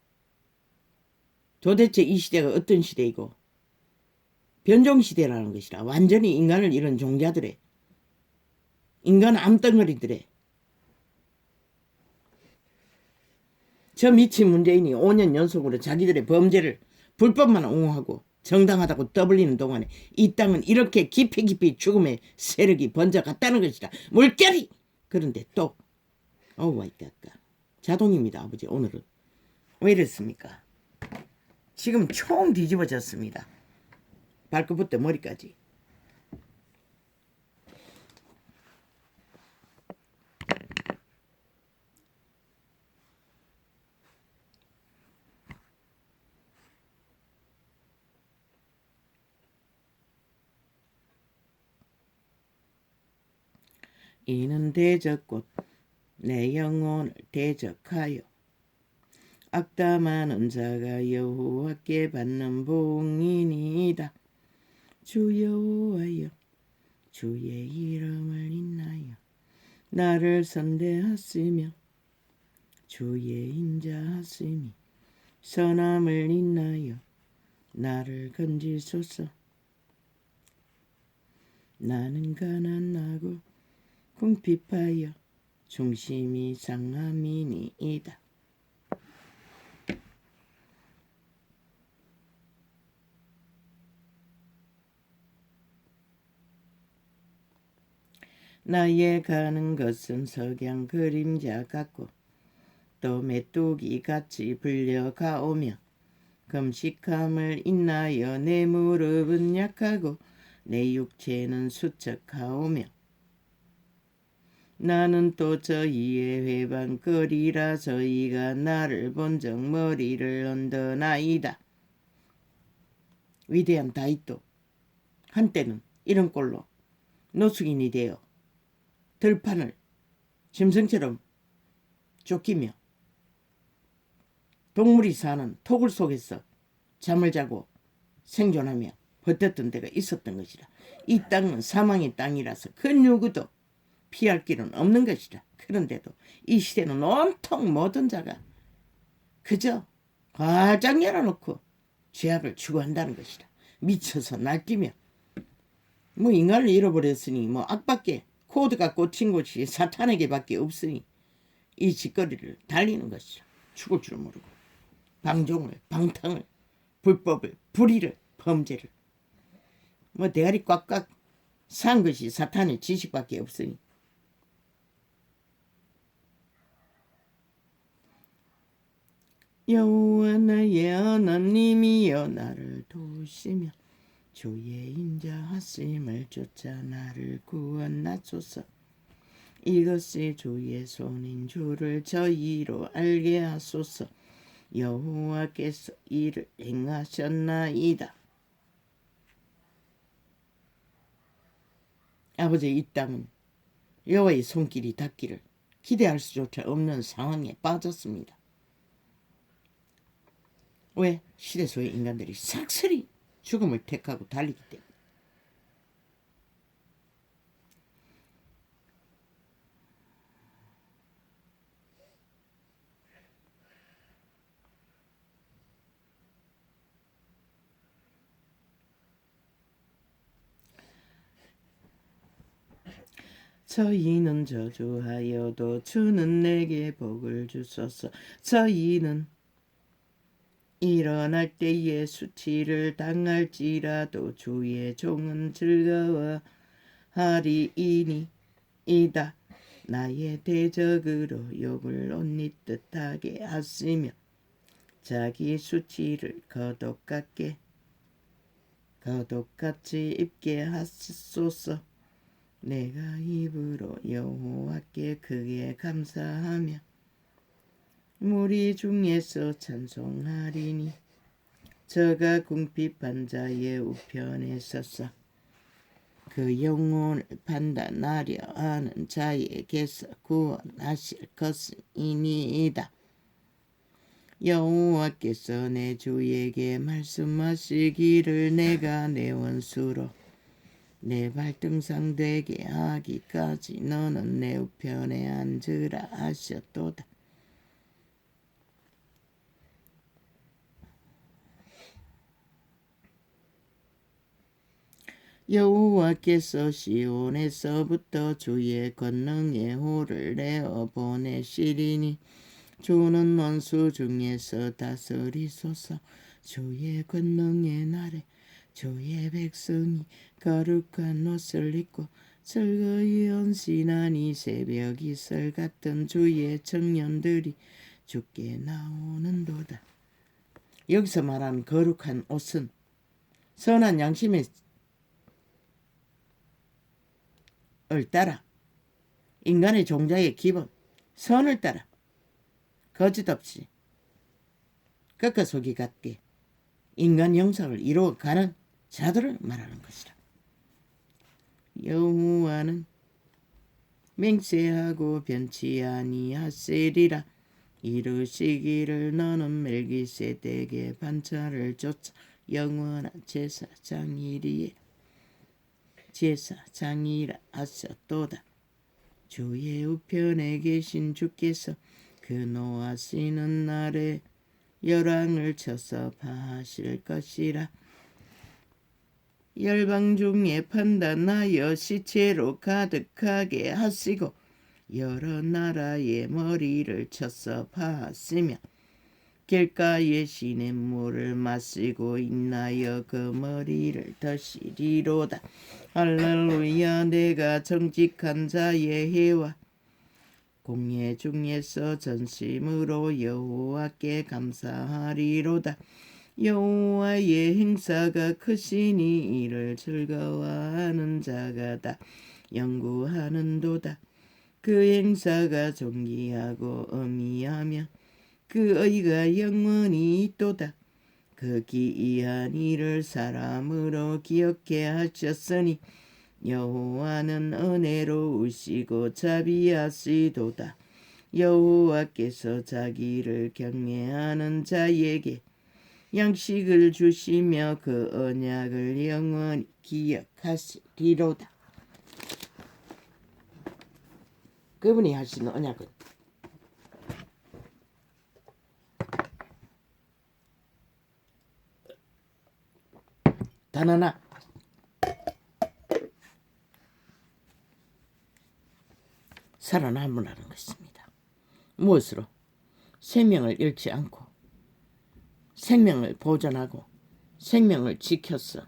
도대체 이 시대가 어떤 시대이고 변종시대라는 것이라. 완전히 인간을 잃은 종자들의, 인간 암덩어리들의, 저 미친 문재인이 5년 연속으로 자기들의 범죄를 불법만 옹호하고 정당하다고 떠벌리는 동안에 이 땅은 이렇게 깊이 죽음의 세력이 번져갔다는 것이다. 물결이! 그런데 또 마이 갓. 자동입니다. 아버지. 오늘은 왜 이랬습니까? 지금 총 뒤집어졌습니다. 발끝부터 머리까지. 이는 대적꽃 내 영혼을 대적하여 악담하는 자가 여호와께 받는 봉인이다. 주 여호와여 주의 이름을 인하여 나를 선대하시며 주의 인자하심이 선함을 인하여 나를 건지소서. 나는 가난하고 궁핍하여 중심이 상함이니이다. 나의 가는 것은 석양 그림자 같고 또 메뚜기 같이 불려가오며 금식함을 인하여 내 무릎은 약하고 내 육체는 수척하오며 나는 또 저희의 회방거리라 저희가 나를 본적 머리를 얹어나이다. 위대한 다윗도 한때는 이런 꼴로 노숙인이 되어 들판을 짐승처럼 쫓기며 동물이 사는 토굴 속에서 잠을 자고 생존하며 버텼던 때가 있었던 것이라. 이 땅은 사망의 땅이라서 그 누구도 피할 길은 없는 것이라. 그런데도 이 시대는 온통 모든 자가 그저 활짝 열어놓고 죄악을 추구한다는 것이라. 미쳐서 날뛰며 인간을 잃어버렸으니 악밖에 코드가 꽂힌 곳이 사탄에게밖에 없으니 이 짓거리를 달리는 것이라. 죽을 줄 모르고 방종을, 방탕을, 불법을, 불의를, 범죄를 대가리 꽉꽉 산 것이 사탄의 지식밖에 없으니 여호와 나의 하나님이여 나를 도우시며 주의 인자하심을 쫓아 나를 구원하소서. 이것이 주의 손인 주를 저희로 알게 하소서. 여호와께서 이를 행하셨나이다. 아버지, 이 땅은 여호와의 손길이 닿기를 기대할 수조차 없는 상황에 빠졌습니다. 왜? 시대 속의 인간들이 싹쓸이 죽음을 택하고 달리기 때문에. 저희는 저주하여도 주는 내게 복을 주소서. 저희는 일어날 때에 수치를 당할지라도 주의 종은 즐거워하리이니 이다. 나의 대적으로 욕을 온니 뜻하게 하시며 자기 수치를 거독같이 입게 하시소서. 내가 입으로 여호와께 크게 감사하며 무리 중에서 찬송하리니 저가 궁핍한 자의 우편에 서서 그 영혼을 판단하려 하는 자에게서 구원하실 것이니이다. 여호와께서 내 주에게 말씀하시기를 내가 내 원수로 내 발등상 되게 하기까지 너는 내 우편에 앉으라 하셨도다. 여호와께서 시온에서부터 주의 권능의 호를 내어 보내시리니 주는 원수 중에서 다스리소서. 주의 권능의 날에 주의 백성이 거룩한 옷을 입고 즐거이 헌신하니 새벽 이슬 같은 주의 청년들이 주께 나오는도다. 여기서 말하는 거룩한 옷은 선한 양심의 을 따라 인간의 종자의 기본 선을 따라 거짓 없이 꺾어 속이 같게 인간 형상을 이루어가는 자들을 말하는 것이라. 여호와는 맹세하고 변치 아니하시리라. 이르시기를 너는 멜기세덱의 반차를 쫓아 영원한 제사장이라 하셨도다. 주의 우편에 계신 주께서 그 노하시는 날에 열왕을 쳐서 파하실 것이라. 열방 중에 판단하여 시체로 가득하게 하시고 여러 나라의 머리를 쳐서 파하시며 길가의 시냇물을 마시고 인하여 그 머리를 드시리로다. 할렐루야. 내가 정직한 자의 해와 공예 중에서 전심으로 여호와께 감사하리로다. 여호와의 행사가 크시니 이를 즐거워하는 자가 다 연구하는도다. 그 행사가 존귀하고 어미하며 그 의가 영원히 있도다. 그 기이한 일을 사람으로 기억해 하셨으니 여호와는 은혜로우시고 자비하시도다. 여호와께서 자기를 경외하는 자에게 양식을 주시며 그 언약을 영원히 기억하시리로다. 그분이 하시는 언약은 단 하나, 살아남으라는 것입니다. 무엇으로? 생명을 잃지 않고 생명을 보존하고 생명을 지켜서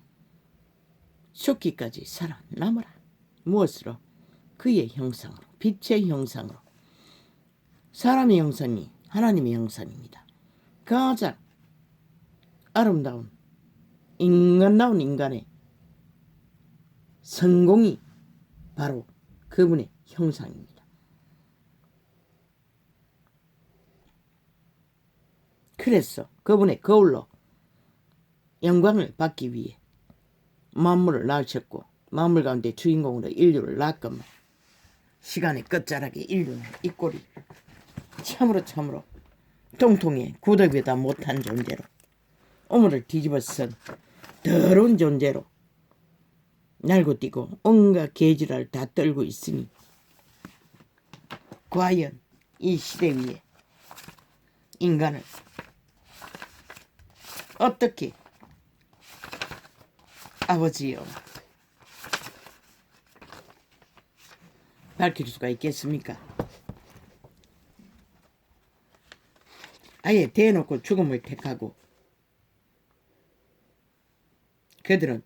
죽기까지 살아남으라. 무엇으로? 그의 형상으로, 빛의 형상으로. 사람의 형상이 하나님의 형상입니다. 가장 아름다운 인간다운 인간의 성공이 바로 그분의 형상입니다. 그래서 그분의 거울로 영광을 받기 위해 만물을 낳으셨고 만물 가운데 주인공으로 인류를 낳았건만 시간의 끝자락에 인류는 이 꼴이 참으로 통통해 구더기보다 못한 존재로 오물을 뒤집어선 더러운 존재로 날고 뛰고 온갖 개지랄 다 떨고 있으니 과연 이 시대 위에 인간을 어떻게 아버지여 밝힐 수가 있겠습니까? 아예 대놓고 죽음을 택하고 그들은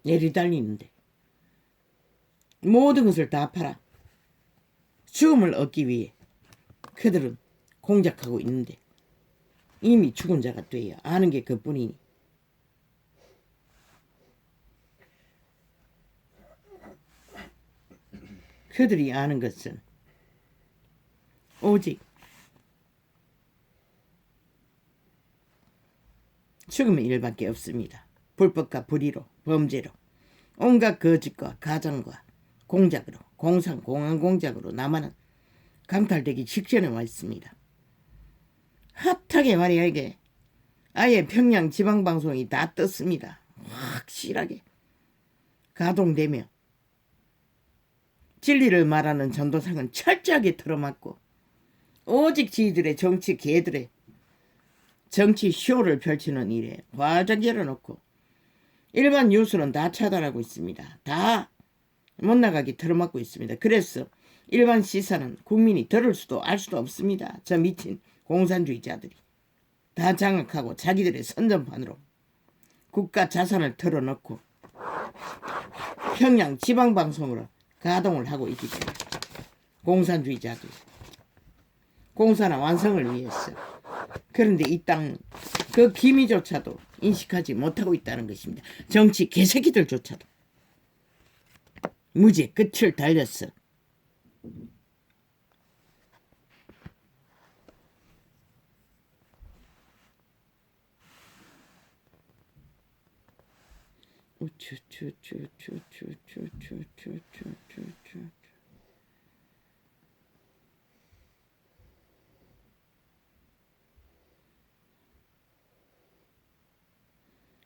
내리달리는데 모든 것을 다 팔아 죽음을 얻기 위해 그들은 공작하고 있는데 이미 죽은 자가 되어 아는 게 그뿐이니 그들이 아는 것은 오직 죽음의 일밖에 없습니다. 불법과 불의로 범죄로 온갖 거짓과 가장과 공작으로 공상 공작으로 남한은 강탈되기 직전에 와 있습니다. 핫하게 말이야 이게 아예 평양 지방방송이 다 떴습니다. 확실하게 가동되며 진리를 말하는 전도상은 철저하게 틀어막고 오직 지들의 정치 개들의 정치 쇼를 펼치는 일에 활짝 열어놓고 일반 뉴스는 다 차단하고 있습니다. 다 못 나가게 틀어막고 있습니다. 그래서 일반 시사는 국민이 들을 수도 알 수도 없습니다. 저 미친 공산주의자들이 다 장악하고 자기들의 선전판으로 국가 자산을 털어넣고 평양 지방방송으로 가동을 하고 있기 때문에 공산주의자들 공산화 완성을 위해서 그런데 이 땅 그 기미조차도 인식하지 못하고 있다는 것입니다. 정치 개새끼들조차도 무지의 끝을 달렸어.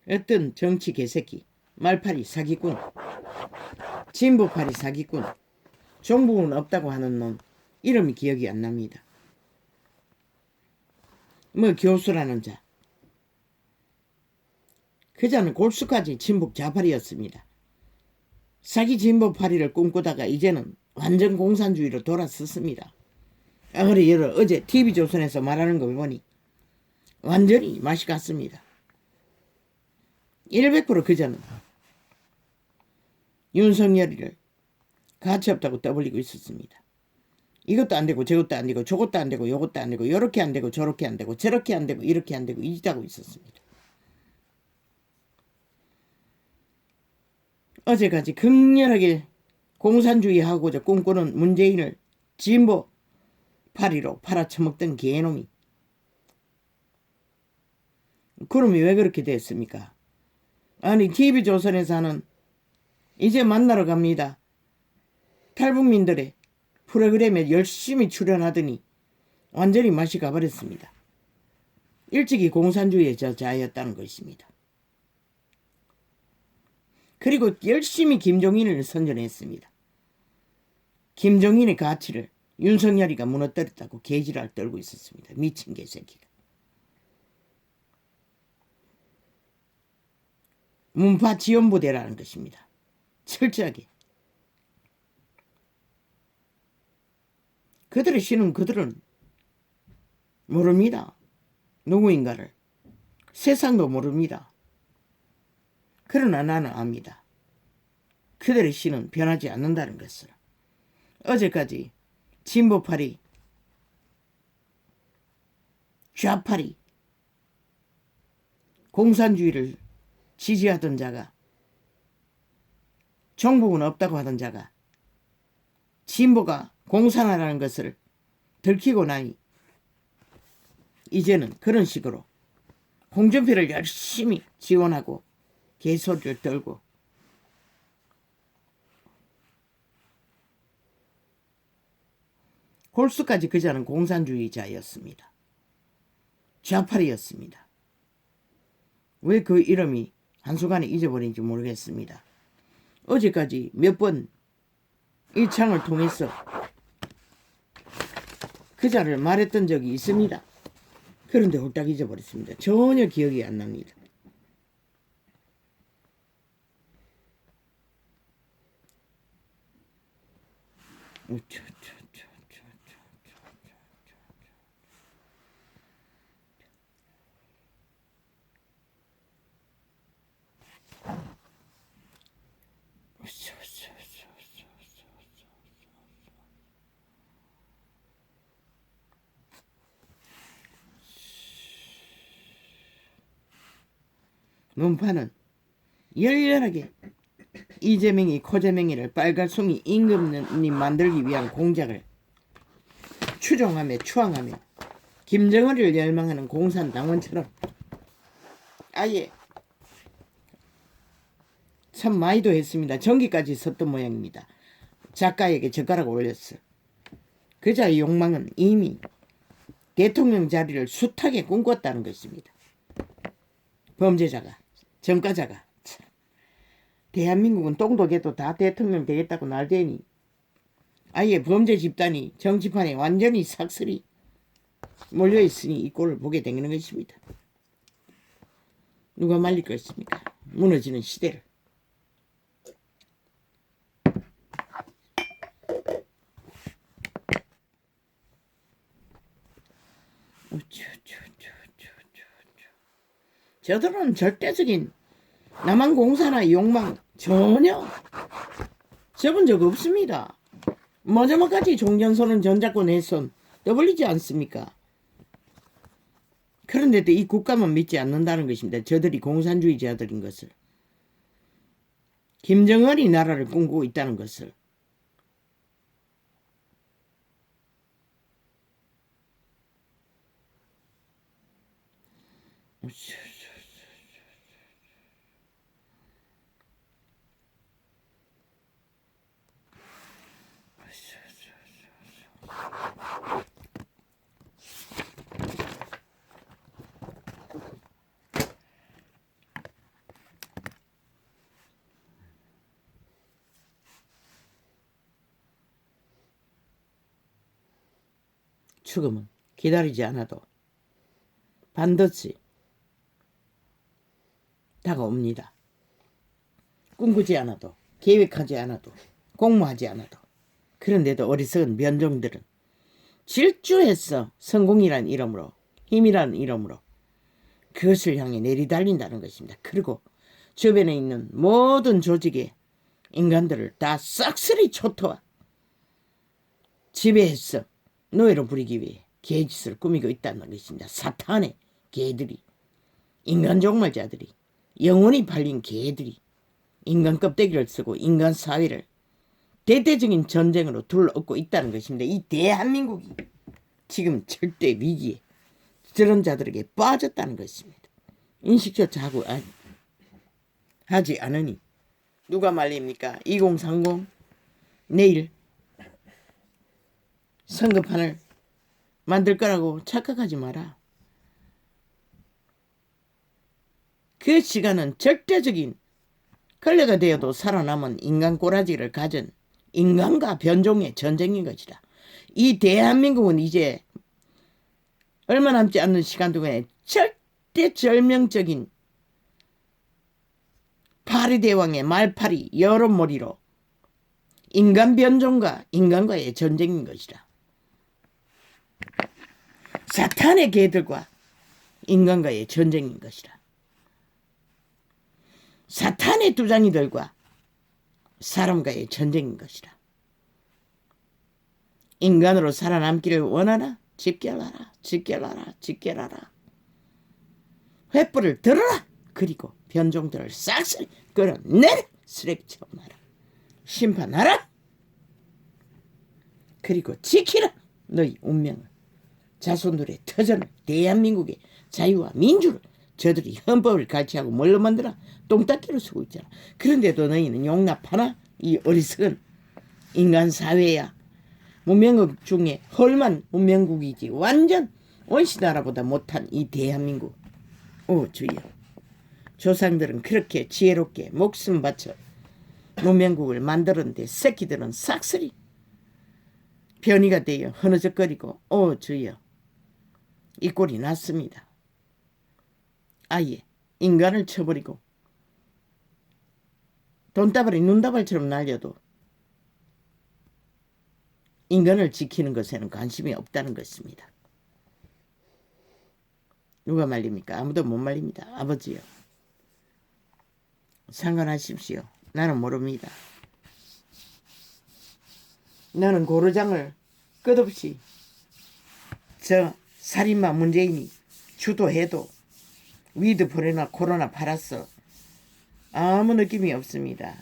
어떤 정치 개새끼, 말파리 사기꾼, 진보파리 사기꾼, 정부는 없다고 하는 놈 이름이 기억이 안 납니다. 뭐 교수라는 자. 그 자는 골수까지 진북 좌파리였습니다. 사기 진보파리를 꿈꾸다가 이제는 완전 공산주의로 돌아섰습니다. 그래 어제 TV조선에서 말하는 걸 보니 완전히 맛이 갔습니다. 100%그 자는 윤석열이를 가치 없다고 떠벌리고 있었습니다. 이것도 안 되고 저것도 안 되고 저것도 안 되고 요것도 안 되고 요렇게 안 되고 저렇게 안 되고 저렇게 안 되고 이렇게 안 되고 이지하고 있었습니다. 어제까지 극렬하게 공산주의하고자 꿈꾸는 문재인을 진보 파리로 팔아쳐먹던 개놈이 그럼이 왜 그렇게 됐습니까? 아니 TV조선에서는 이제 만나러 갑니다. 탈북민들의 프로그램에 열심히 출연하더니 완전히 맛이 가버렸습니다. 일찍이 공산주의의 저자였다는 것입니다. 그리고 열심히 김종인을 선전했습니다. 김종인의 가치를 윤석열이가 무너뜨렸다고 개지랄 떨고 있었습니다. 미친 개새끼가. 문파 지원부대라는 것입니다. 철저하게. 그들의 신은 그들은 모릅니다. 누구인가를. 세상도 모릅니다. 그러나 나는 압니다. 그들의 신은 변하지 않는다는 것을. 어제까지 진보파리, 좌파리, 공산주의를 지지하던 자가 정복은 없다고 하던 자가 진보가 공산화라는 것을 들키고 나니 이제는 그런 식으로 홍준표를 열심히 지원하고 개소리를 떨고 골수까지 그자는 공산주의자였습니다. 좌파리였습니다. 왜 그 이름이 한순간에 잊어버린지 모르겠습니다. 어제까지 몇 번 이 창을 통해서 그자를 말했던 적이 있습니다. 그런데 홀딱 잊어버렸습니다. 전혀 기억이 안 납니다. 문파는 열렬하게 이재명이 코재명이를 빨갈송이 임금님 만들기 위한 공작을 추종하며 추앙하며 김정은을 열망하는 공산당원처럼 아예 참 많이도 했습니다. 전기까지 썼던 모양입니다. 작가에게 젓가락 올렸어. 그자의 욕망은 이미 대통령 자리를 숱하게 꿈꿨다는 것입니다. 범죄자가, 전과자가. 참. 대한민국은 똥도 개도 다 대통령 되겠다고 날대니 아예 범죄 집단이 정치판에 완전히 삭슬이 몰려있으니 이 꼴을 보게 되는 것입니다. 누가 말릴 것입니까? 무너지는 시대를. 저들은 절대적인 남한 공사나 욕망 전혀 접은 적 없습니다. 마지막까지 종전선언 전작권 해선 떠벌리지 않습니까? 그런데도 이 국가만 믿지 않는다는 것입니다. 저들이 공산주의자들인 것을. 김정은이 나라를 꿈꾸고 있다는 것을. 죽음은 기다리지 않아도 반드시 다가옵니다. 꿈꾸지 않아도 계획하지 않아도 공모하지 않아도. 그런데도 어리석은 변종들은 질주해서 성공이란 이름으로 힘이란 이름으로 그것을 향해 내리달린다는 것입니다. 그리고 주변에 있는 모든 조직의 인간들을 다 싹쓸이 초토화 지배해서 노예로 부리기 위해 개짓을 꾸미고 있다는 것입니다. 사탄의 개들이, 인간 종말자들이, 영혼이 팔린 개들이 인간 껍데기를 쓰고 인간 사회를 대대적인 전쟁으로 둘러엎고 있다는 것입니다. 이 대한민국이 지금 절대 위기에 저런 자들에게 빠졌다는 것입니다. 인식조차 하지 않으니 누가 말립니까? 2030 내일 선거판을 만들 거라고 착각하지 마라. 그 시간은 절대적인 걸레가 되어도 살아남은 인간 꼬라지를 가진 인간과 변종의 전쟁인 것이다. 이 대한민국은 이제 얼마 남지 않는 시간 동안에 절대절명적인 파리대왕의 말파리 여론몰이로 인간 변종과 인간과의 전쟁인 것이다. 사탄의 개들과 인간과의 전쟁인 것이다. 사탄의 두장이들과 사람과의 전쟁인 것이다. 인간으로 살아남기를 원하나? 집결하라, 집결하라, 집결하라. 횃불을 들어라. 그리고 변종들을 싹쓸이 끌어내라. 쓰레기처럼 놔라. 심판하라. 그리고 지키라. 너희 운명을. 자손들의 터전을, 대한민국의 자유와 민주를 저들이 헌법을 갈취하고 뭘로 만들어? 똥닦기로 쓰고 있잖아. 그런데도 너희는 용납하나? 이 어리석은 인간 사회야. 문명국 중에 헐만 문명국이지. 완전 원시나라보다 못한 이 대한민국. 오 주여. 조상들은 그렇게 지혜롭게 목숨 바쳐 문명국을 만들었는데 새끼들은 싹쓸이 변이가 되어 흐느적거리고 오 주여. 이 꼴이 났습니다. 아예 인간을 쳐버리고 돈다발이 눈다발처럼 날려도 인간을 지키는 것에는 관심이 없다는 것입니다. 누가 말립니까? 아무도 못 말립니다. 아버지요. 상관하십시오. 나는 모릅니다. 나는 고르장을 끝없이 저 살인마 문재인이 주도해도 위드 브레나 코로나 팔았어. 아무 느낌이 없습니다.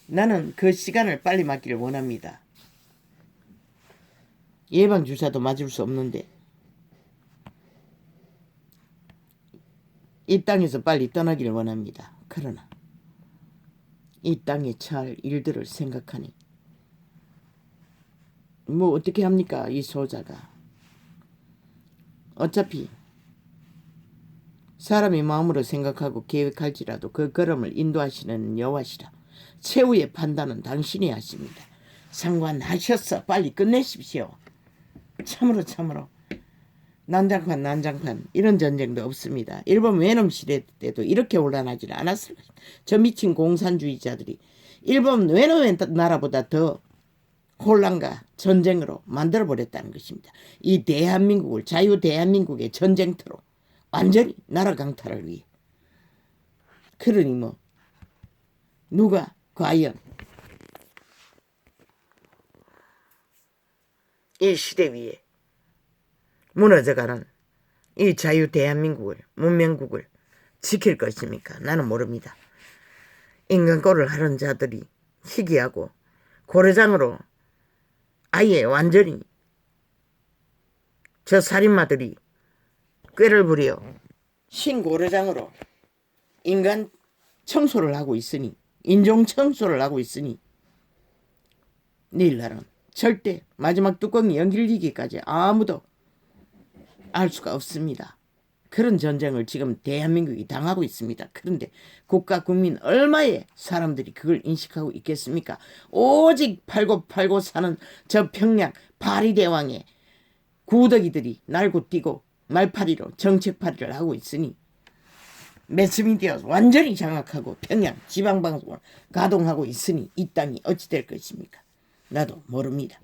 나는 그 시간을 빨리 맞기를 원합니다. 예방주사도 맞을 수 없는데 이 땅에서 빨리 떠나기를 원합니다. 그러나 이 땅에 처할 일들을 생각하니 뭐 어떻게 합니까? 이 소자가. 어차피 사람이 마음으로 생각하고 계획할지라도 그 걸음을 인도하시는 여호와시라. 최후의 판단은 당신이 하십니다. 상관하셨어. 빨리 끝내십시오. 참으로 난장판 이런 전쟁도 없습니다. 일본 외놈 시대 때도 이렇게 혼란하지는 않았을 것입니다. 저 미친 공산주의자들이 일본 외놈의 나라보다 더 혼란과 전쟁으로 만들어버렸다는 것입니다. 이 대한민국을 자유 대한민국의 전쟁터로 완전히 나라 강탈을 위해. 그러니 뭐 누가 과연 이 시대 위에 무너져가는 이 자유 대한민국을 문명국을 지킬 것입니까? 나는 모릅니다. 인간꼴을 하는 자들이 희귀하고 고래장으로 아예 완전히 저 살인마들이 꾀를 부려 신고래장으로 인간 청소를 하고 있으니 인종 청소를 하고 있으니 내일 날은 절대 마지막 뚜껑이 연결되기까지 아무도 알 수가 없습니다. 그런 전쟁을 지금 대한민국이 당하고 있습니다. 그런데 국가 국민 얼마의 사람들이 그걸 인식하고 있겠습니까? 오직 팔고 사는 저 평양 파리대왕의 구더기들이 날고 뛰고 말파리로 정책파리를 하고 있으니 매스미디어 완전히 장악하고 평양 지방방송을 가동하고 있으니 이 땅이 어찌 될 것입니까? 나도 모릅니다.